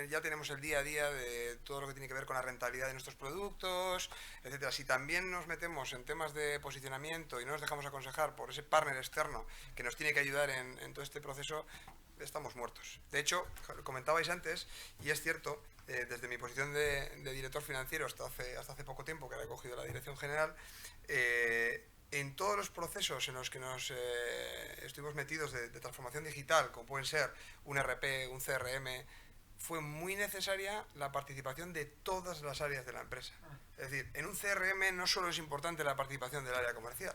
ya tenemos el día a día de todo lo que tiene que ver con la rentabilidad de nuestros productos, etcétera. Si también nos metemos en temas de posicionamiento y no nos dejamos aconsejar por ese partner externo que nos tiene que ayudar en todo este proceso, estamos muertos. De hecho, lo comentabais antes, y es cierto, desde mi posición de director financiero hasta hace poco tiempo, que ahora he cogido la dirección general, en todos los procesos en los que nos estuvimos metidos de transformación digital, como pueden ser un RP, un CRM, fue muy necesaria la participación de todas las áreas de la empresa. Es decir, en un CRM no solo es importante la participación del área comercial,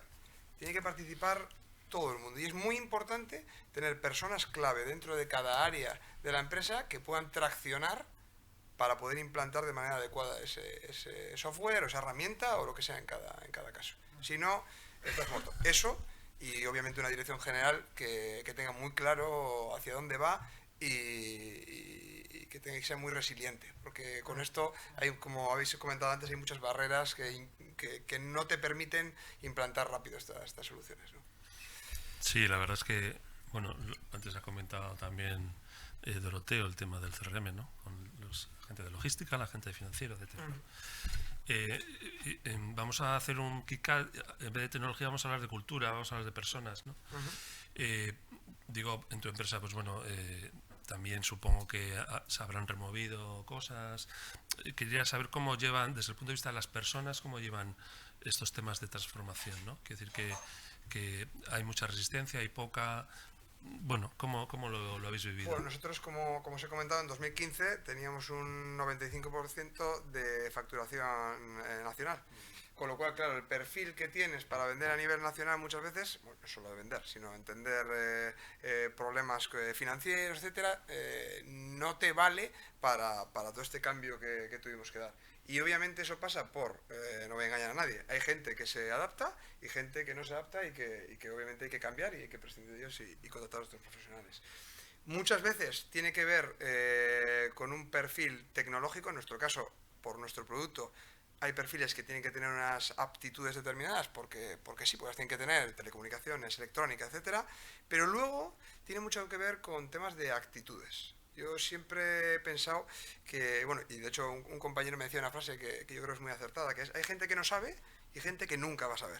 tiene que participar todo el mundo. Y es muy importante tener personas clave dentro de cada área de la empresa que puedan traccionar para poder implantar de manera adecuada ese software o esa herramienta o lo que sea en cada caso. Si no, estás muerto. Eso, y obviamente una dirección general que tenga muy claro hacia dónde va y que tenga que ser muy resiliente, porque con esto hay, como habéis comentado antes, hay muchas barreras que no te permiten implantar rápido estas soluciones, ¿no? Sí, la verdad es que, bueno, antes ha comentado también Doroteo el tema del CRM, ¿no? Con la gente de logística, la gente de financiero, etc. Vamos a hacer un kick, en vez de tecnología vamos a hablar de cultura, vamos a hablar de personas, ¿no? Digo, en tu empresa, pues bueno, también supongo que se habrán removido cosas. Quería saber cómo llevan, desde el punto de vista de las personas, cómo llevan estos temas de transformación, ¿no? Quiero decir que hay mucha resistencia, hay poca... Bueno, ¿cómo lo habéis vivido? Bueno, nosotros, como os he comentado, en 2015 teníamos un 95% de facturación nacional. Con lo cual, claro, el perfil que tienes para vender a nivel nacional muchas veces, bueno, no solo de vender, sino entender problemas financieros, etcétera, no te vale para todo este cambio que tuvimos que dar. Y obviamente eso pasa por, no voy a engañar a nadie, hay gente que se adapta y gente que no se adapta y que obviamente hay que cambiar y hay que prescindir de ellos y contratar a otros profesionales. Muchas veces tiene que ver con un perfil tecnológico, en nuestro caso, por nuestro producto, hay perfiles que tienen que tener unas aptitudes determinadas porque sí, pues las tienen que tener, telecomunicaciones, electrónica, etcétera, pero luego tiene mucho que ver con temas de actitudes. Yo siempre he pensado que, bueno, y de hecho un compañero me decía una frase que yo creo que es muy acertada, que es, hay gente que no sabe y gente que nunca va a saber.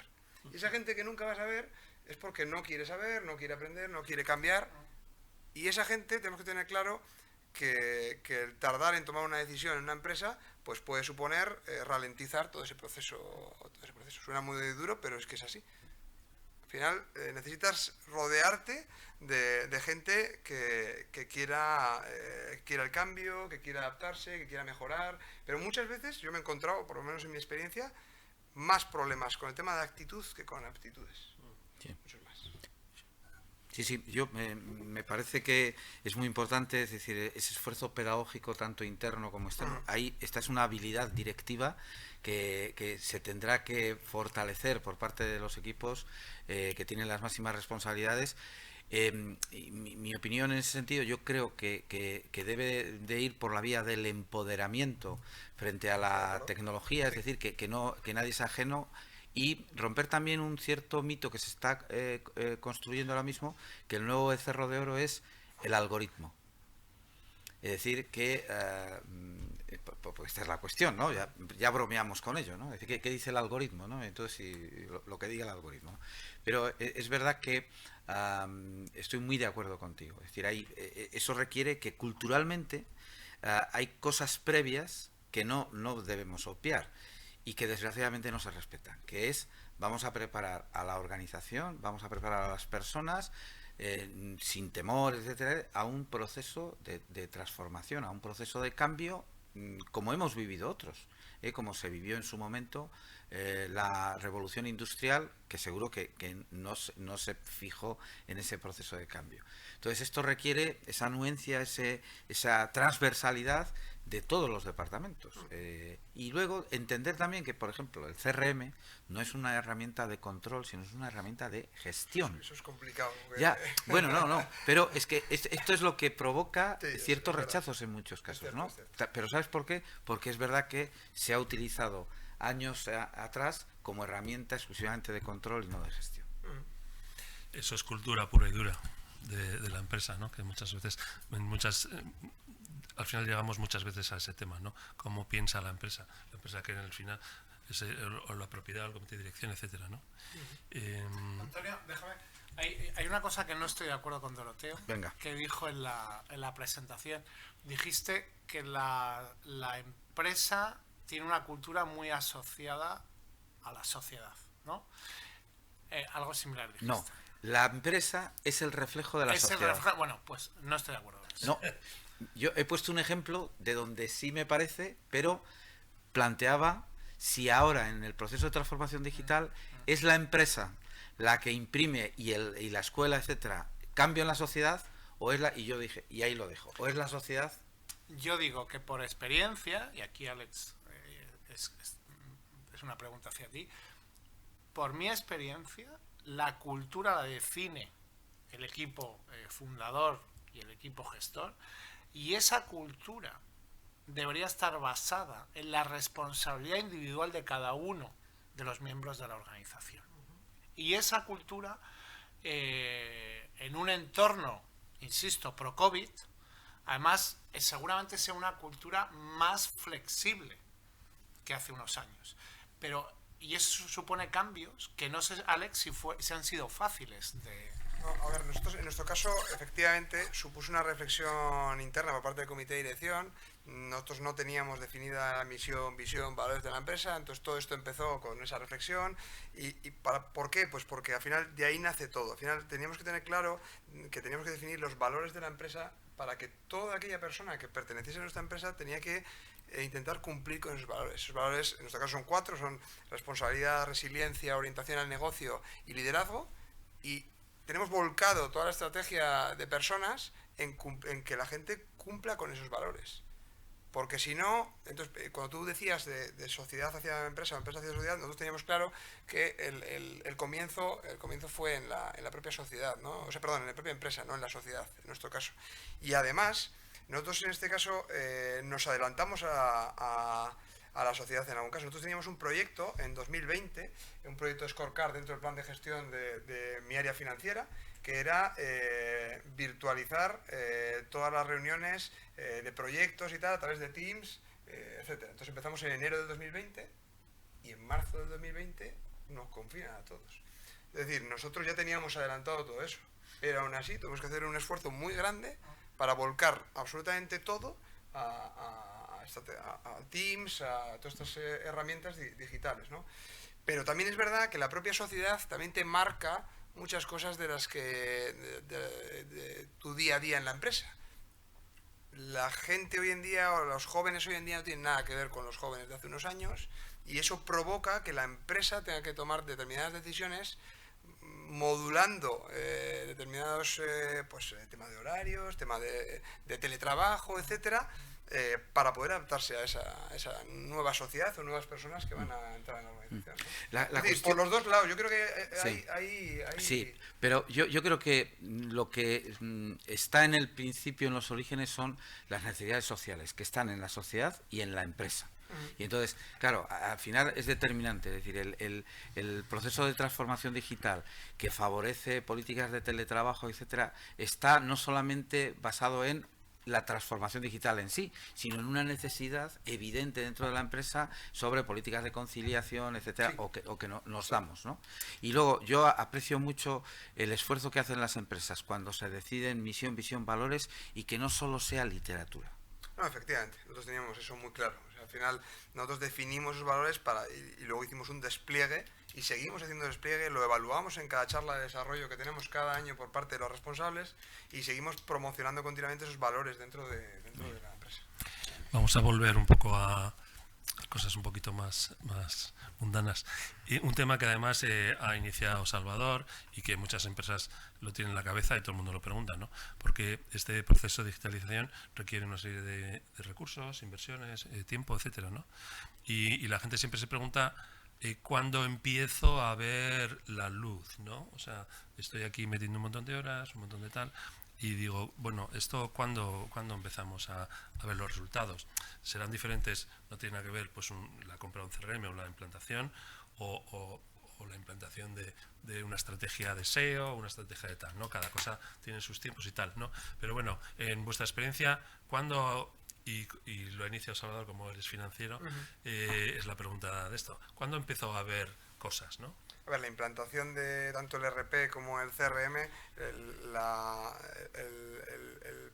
Y esa gente que nunca va a saber es porque no quiere saber, no quiere aprender, no quiere cambiar. Y esa gente tenemos que tener claro que el tardar en tomar una decisión en una empresa pues puede suponer ralentizar todo ese proceso. Suena muy duro, pero es que es así. Al final necesitas rodearte de gente que quiera el cambio, que quiera adaptarse, que quiera mejorar. Pero muchas veces yo me he encontrado, por lo menos en mi experiencia, más problemas con el tema de actitud que con aptitudes. Sí. Muchos más. Sí, yo me parece que es muy importante, es decir, ese esfuerzo pedagógico tanto interno como externo. Ahí esta es una habilidad directiva que se tendrá que fortalecer por parte de los equipos que tienen las máximas responsabilidades. Y mi opinión en ese sentido, yo creo que debe de ir por la vía del empoderamiento frente a la tecnología, es decir, que nadie sea ajeno, y romper también un cierto mito que se está construyendo ahora mismo, que el nuevo Becerro de Oro es el algoritmo. Es decir, que pues esta es la cuestión, ¿no? Ya bromeamos con ello, ¿no? Es decir, ¿qué dice el algoritmo, ¿no? Entonces, lo que diga el algoritmo. Pero es verdad que estoy muy de acuerdo contigo. Es decir, eso requiere que culturalmente hay cosas previas que no debemos obviar y que desgraciadamente no se respetan, que es, vamos a preparar a la organización, vamos a preparar a las personas sin temor, etcétera, a un proceso de transformación, a un proceso de cambio, como hemos vivido otros, como se vivió en su momento la revolución industrial, que seguro que no se fijó en ese proceso de cambio. Entonces esto requiere esa anuencia, esa transversalidad de todos los departamentos. Y luego entender también que, por ejemplo, el CRM no es una herramienta de control, sino es una herramienta de gestión. Eso es complicado. Ya, bueno, no, pero es que esto es lo que provoca Sí, ciertos es verdad. rechazos en muchos casos, cierto, ¿no? es cierto. Pero ¿sabes por qué? Porque es verdad que se ha utilizado años atrás como herramienta exclusivamente de control y no de gestión. Eso es cultura pura y dura de la empresa, ¿no? Que muchas veces, al final llegamos muchas veces a ese tema, ¿no? Cómo piensa la empresa que en el final es o la propiedad, el comité de dirección, etcétera, ¿no? Antonio, déjame. Hay una cosa que no estoy de acuerdo con Doroteo, Venga. que dijo en la presentación. Dijiste que la empresa tiene una cultura muy asociada a la sociedad, ¿no? Algo similar dijiste. No, la empresa es el reflejo de la sociedad. Bueno, pues no estoy de acuerdo con eso. No, yo he puesto un ejemplo de donde sí me parece, pero planteaba si ahora en el proceso de transformación digital es la empresa la que imprime y la escuela, etcétera, cambio en la sociedad, o es y yo dije, y ahí lo dejo, o es la sociedad. Yo digo que por experiencia, y aquí Alex es una pregunta hacia ti, por mi experiencia, la cultura la define el equipo fundador y el equipo gestor, y esa cultura debería estar basada en la responsabilidad individual de cada uno de los miembros de la organización. Y esa cultura, en un entorno, insisto, pro-COVID, además seguramente sea una cultura más flexible que hace unos años. Y eso supone cambios que no sé, Alex, si han sido fáciles de... No, a ver, nosotros en nuestro caso efectivamente supuso una reflexión interna por parte del comité de dirección. Nosotros no teníamos definida la misión, visión, valores de la empresa, entonces todo esto empezó con esa reflexión. ¿Por qué? Pues porque al final de ahí nace todo. Al final teníamos que tener claro que teníamos que definir los valores de la empresa para que toda aquella persona que perteneciese a nuestra empresa tenía que intentar cumplir con esos valores. Esos valores, en nuestro caso son 4, son responsabilidad, resiliencia, orientación al negocio y liderazgo. Y tenemos volcado toda la estrategia de personas en que la gente cumpla con esos valores. Porque si no, entonces cuando tú decías de sociedad hacia empresa o empresa hacia sociedad, nosotros teníamos claro que el comienzo fue en la propia sociedad, ¿no? O sea, perdón, en la propia empresa, no en la sociedad, en nuestro caso. Y además, nosotros en este caso nos adelantamos a la sociedad en algún caso. Nosotros teníamos un proyecto en 2020, un proyecto de Scorecard dentro del plan de gestión de mi área financiera, que era virtualizar todas las reuniones de proyectos y tal a través de Teams, etcétera. Entonces empezamos en enero del 2020 y en marzo del 2020 nos confinan a todos. Es decir, nosotros ya teníamos adelantado todo eso, pero aún así tuvimos que hacer un esfuerzo muy grande para volcar absolutamente todo a Teams, a todas estas herramientas digitales, ¿no? Pero también es verdad que la propia sociedad también te marca muchas cosas de las que de tu día a día en la empresa. La gente hoy en día, o los jóvenes hoy en día, no tienen nada que ver con los jóvenes de hace unos años, y eso provoca que la empresa tenga que tomar determinadas decisiones modulando determinados tema de horarios, tema de teletrabajo, etcétera, para poder adaptarse a esa nueva sociedad o nuevas personas que van a entrar en la organización, ¿no? Es decir, por los dos lados, yo creo que hay... Sí, pero yo creo que lo que está en el principio, en los orígenes, son las necesidades sociales, que están en la sociedad y en la empresa. Y entonces, claro, al final es determinante, es decir, el proceso de transformación digital que favorece políticas de teletrabajo, etcétera, está no solamente basado en la transformación digital en sí, sino en una necesidad evidente dentro de la empresa sobre políticas de conciliación, etcétera, sí, o que nos damos, ¿no? Y luego yo aprecio mucho el esfuerzo que hacen las empresas cuando se deciden misión, visión, valores, y que no solo sea literatura. No, efectivamente, nosotros teníamos eso muy claro. O sea, al final nosotros definimos esos valores y luego hicimos un despliegue y seguimos haciendo despliegue, lo evaluamos en cada charla de desarrollo que tenemos cada año por parte de los responsables y seguimos promocionando continuamente esos valores dentro de la empresa. Vamos a volver un poco a cosas un poquito más mundanas. Y un tema que además ha iniciado Salvador y que muchas empresas lo tienen en la cabeza y todo el mundo lo pregunta, ¿no? Porque este proceso de digitalización requiere una serie de recursos, inversiones, tiempo, etcétera, ¿no? Y la gente siempre se pregunta ¿cuándo empiezo a ver la luz, ¿no? O sea, estoy aquí metiendo un montón de horas, un montón de tal, y digo, bueno, ¿esto cuándo empezamos a ver los resultados? Serán diferentes, no tiene nada que ver pues la compra de un CRM o la implantación, o la implantación de una estrategia de SEO, una estrategia de tal, ¿no? Cada cosa tiene sus tiempos y tal, ¿no? Pero bueno, en vuestra experiencia, ¿cuándo, y lo ha iniciado Salvador como eres financiero, es la pregunta de esto, ¿cuándo empezó a haber cosas, ¿no? A ver, la implantación de tanto el RP como el CRM, el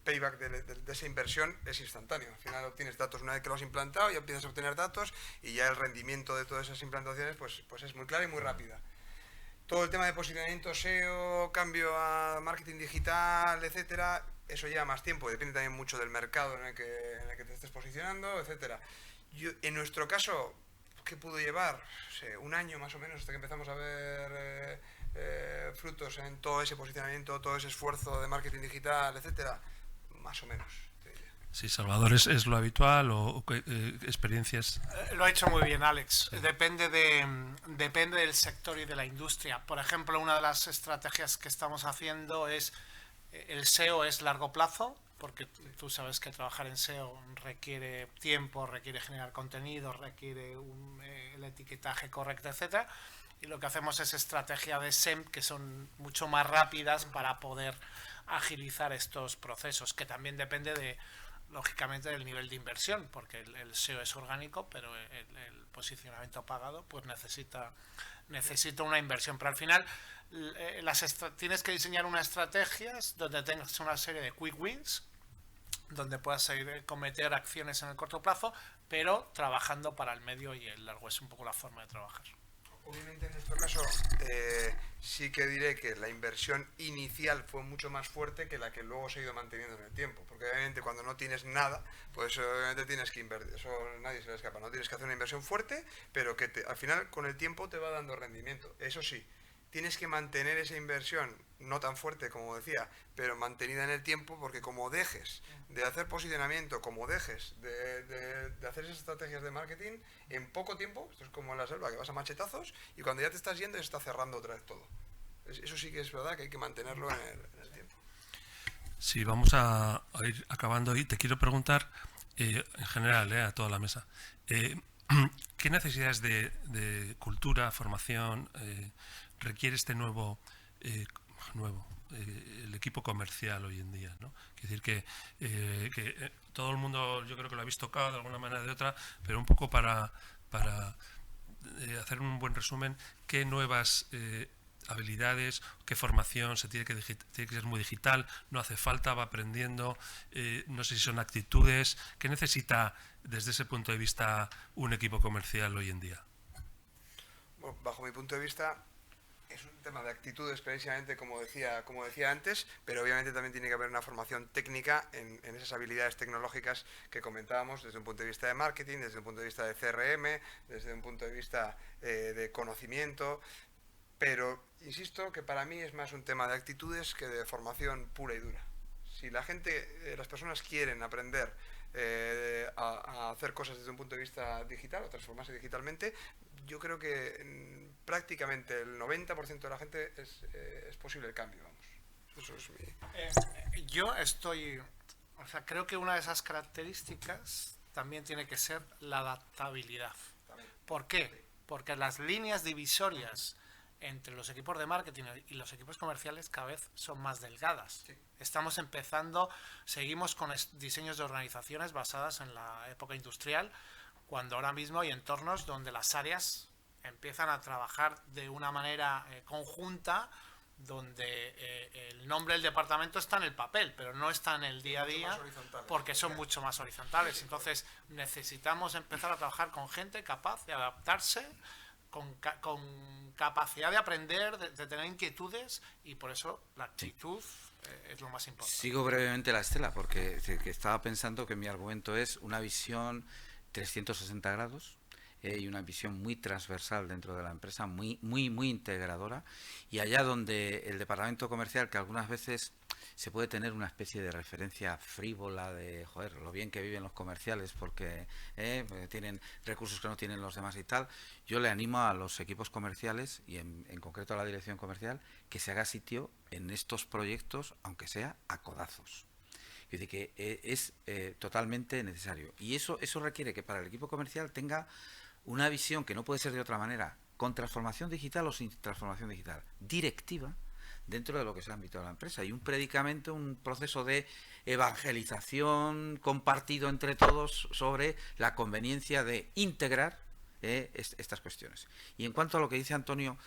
payback de esa inversión es instantáneo. Al final obtienes datos una vez que lo has implantado, ya empiezas a obtener datos y ya el rendimiento de todas esas implantaciones pues es muy clara y muy rápida. Todo el tema de posicionamiento SEO, cambio a marketing digital, etcétera, eso lleva más tiempo, depende también mucho del mercado en el que te estés posicionando, etcétera. En nuestro caso, ¿qué pudo llevar? No sé, un año más o menos hasta que empezamos a ver frutos en todo ese posicionamiento, todo ese esfuerzo de marketing digital, etcétera, más o menos. Sí, Salvador, ¿es lo habitual o experiencias? Lo ha hecho muy bien, Alex. Sí. Depende del sector y de la industria. Por ejemplo, una de las estrategias que estamos haciendo es el SEO es largo plazo, porque tú sabes que trabajar en SEO requiere tiempo, requiere generar contenido, requiere el etiquetaje correcto, etcétera. Y lo que hacemos es estrategia de SEM, que son mucho más rápidas para poder agilizar estos procesos, que también depende lógicamente del nivel de inversión, porque el SEO es orgánico, pero el posicionamiento pagado pues necesita una inversión. Pero al final tienes que diseñar unas estrategias donde tengas una serie de quick wins, donde puedas cometer acciones en el corto plazo, pero trabajando para el medio y el largo. Es un poco la forma de trabajar. Obviamente en nuestro caso sí que diré que la inversión inicial fue mucho más fuerte que la que luego se ha ido manteniendo en el tiempo, porque obviamente cuando no tienes nada, pues obviamente tienes que invertir, eso nadie se le escapa, no tienes que hacer una inversión fuerte, pero que al final con el tiempo te va dando rendimiento. Eso sí, tienes que mantener esa inversión, no tan fuerte como decía, pero mantenida en el tiempo, porque como dejes de hacer posicionamiento, como dejes de hacer esas estrategias de marketing, en poco tiempo, esto es como en la selva, que vas a machetazos, y cuando ya te estás yendo, ya se está cerrando otra vez todo. Eso sí que es verdad, que hay que mantenerlo en el tiempo. Sí, vamos a ir acabando y te quiero preguntar, en general, a toda la mesa, ¿qué necesidades de cultura, formación, requiere este el equipo comercial hoy en día, ¿no? Quiere decir que todo el mundo, yo creo que lo habéis tocado de alguna manera o de otra, pero un poco para hacer un buen resumen, ¿qué nuevas habilidades, qué formación tiene que ser muy digital, no hace falta, va aprendiendo, no sé si son actitudes, ¿qué necesita desde ese punto de vista un equipo comercial hoy en día? Bueno, bajo mi punto de vista, Es un tema de actitudes, precisamente, como decía antes, pero obviamente también tiene que haber una formación técnica en esas habilidades tecnológicas que comentábamos desde un punto de vista de marketing, desde un punto de vista de CRM, desde un punto de vista de conocimiento. Pero insisto que para mí es más un tema de actitudes que de formación pura y dura. Si la gente, las personas quieren aprender a hacer cosas desde un punto de vista digital o transformarse digitalmente, yo creo que prácticamente el 90% de la gente es posible el cambio, vamos. Eso es mi... Yo estoy... O sea, creo que una de esas características también tiene que ser la adaptabilidad. ¿Por qué? Porque las líneas divisorias entre los equipos de marketing y los equipos comerciales cada vez son más delgadas. Sí. Estamos empezando, seguimos con diseños de organizaciones basadas en la época industrial, cuando ahora mismo hay entornos donde las áreas empiezan a trabajar de una manera conjunta, donde el nombre del departamento está en el papel, pero no está en el día a día, porque son mucho más horizontales. Entonces necesitamos empezar a trabajar con gente capaz de adaptarse, con capacidad de aprender, de tener inquietudes, y por eso la actitud es lo más importante. Sigo brevemente la estela, porque que estaba pensando que mi argumento es una visión 360 grados y una visión muy transversal dentro de la empresa, muy integradora, y allá donde el departamento comercial, que algunas veces se puede tener una especie de referencia frívola de, joder, lo bien que viven los comerciales porque tienen recursos que no tienen los demás y tal, yo le animo a los equipos comerciales y en concreto a la dirección comercial que se haga sitio en estos proyectos, aunque sea a codazos. Es decir, que es totalmente necesario. Y eso requiere que para el equipo comercial tenga una visión que no puede ser de otra manera, con transformación digital o sin transformación digital, directiva, dentro de lo que es el ámbito de la empresa, y un predicamento, un proceso de evangelización compartido entre todos sobre la conveniencia de integrar estas cuestiones. Y en cuanto a lo que dice Antonio,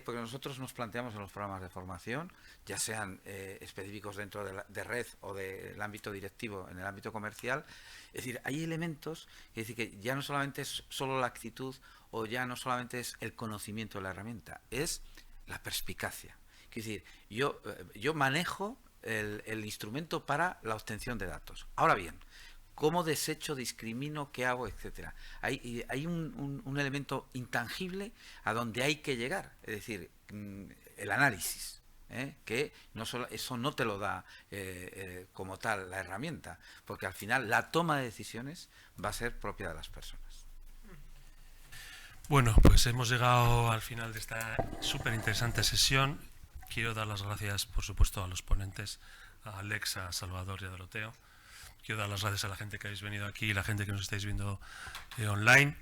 porque nosotros nos planteamos en los programas de formación, ya sean específicos dentro de red o del ámbito directivo en el ámbito comercial, es decir, hay elementos, es decir, que ya no solamente es solo la actitud o ya no solamente es el conocimiento de la herramienta, es la perspicacia. Es decir, yo manejo el instrumento para la obtención de datos. Ahora bien, ¿cómo desecho, discrimino, qué hago, etcétera? Hay un elemento intangible a donde hay que llegar, es decir, el análisis, que no solo, eso no te lo da como tal la herramienta, porque al final la toma de decisiones va a ser propia de las personas. Bueno, pues hemos llegado al final de esta súper interesante sesión. Quiero dar las gracias, por supuesto, a los ponentes, a Alexa, a Salvador y a Doroteo. Quiero dar las gracias a la gente que habéis venido aquí y la gente que nos estáis viendo online.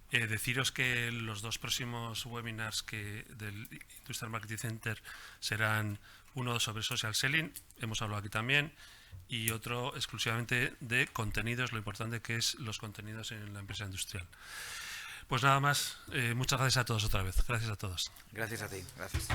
Deciros que los dos próximos webinars del Industrial Marketing Center serán uno sobre social selling, hemos hablado aquí también, y otro exclusivamente de contenidos, lo importante que es los contenidos en la empresa industrial. Pues nada más, muchas gracias a todos otra vez. Gracias a todos. Gracias a ti. Gracias.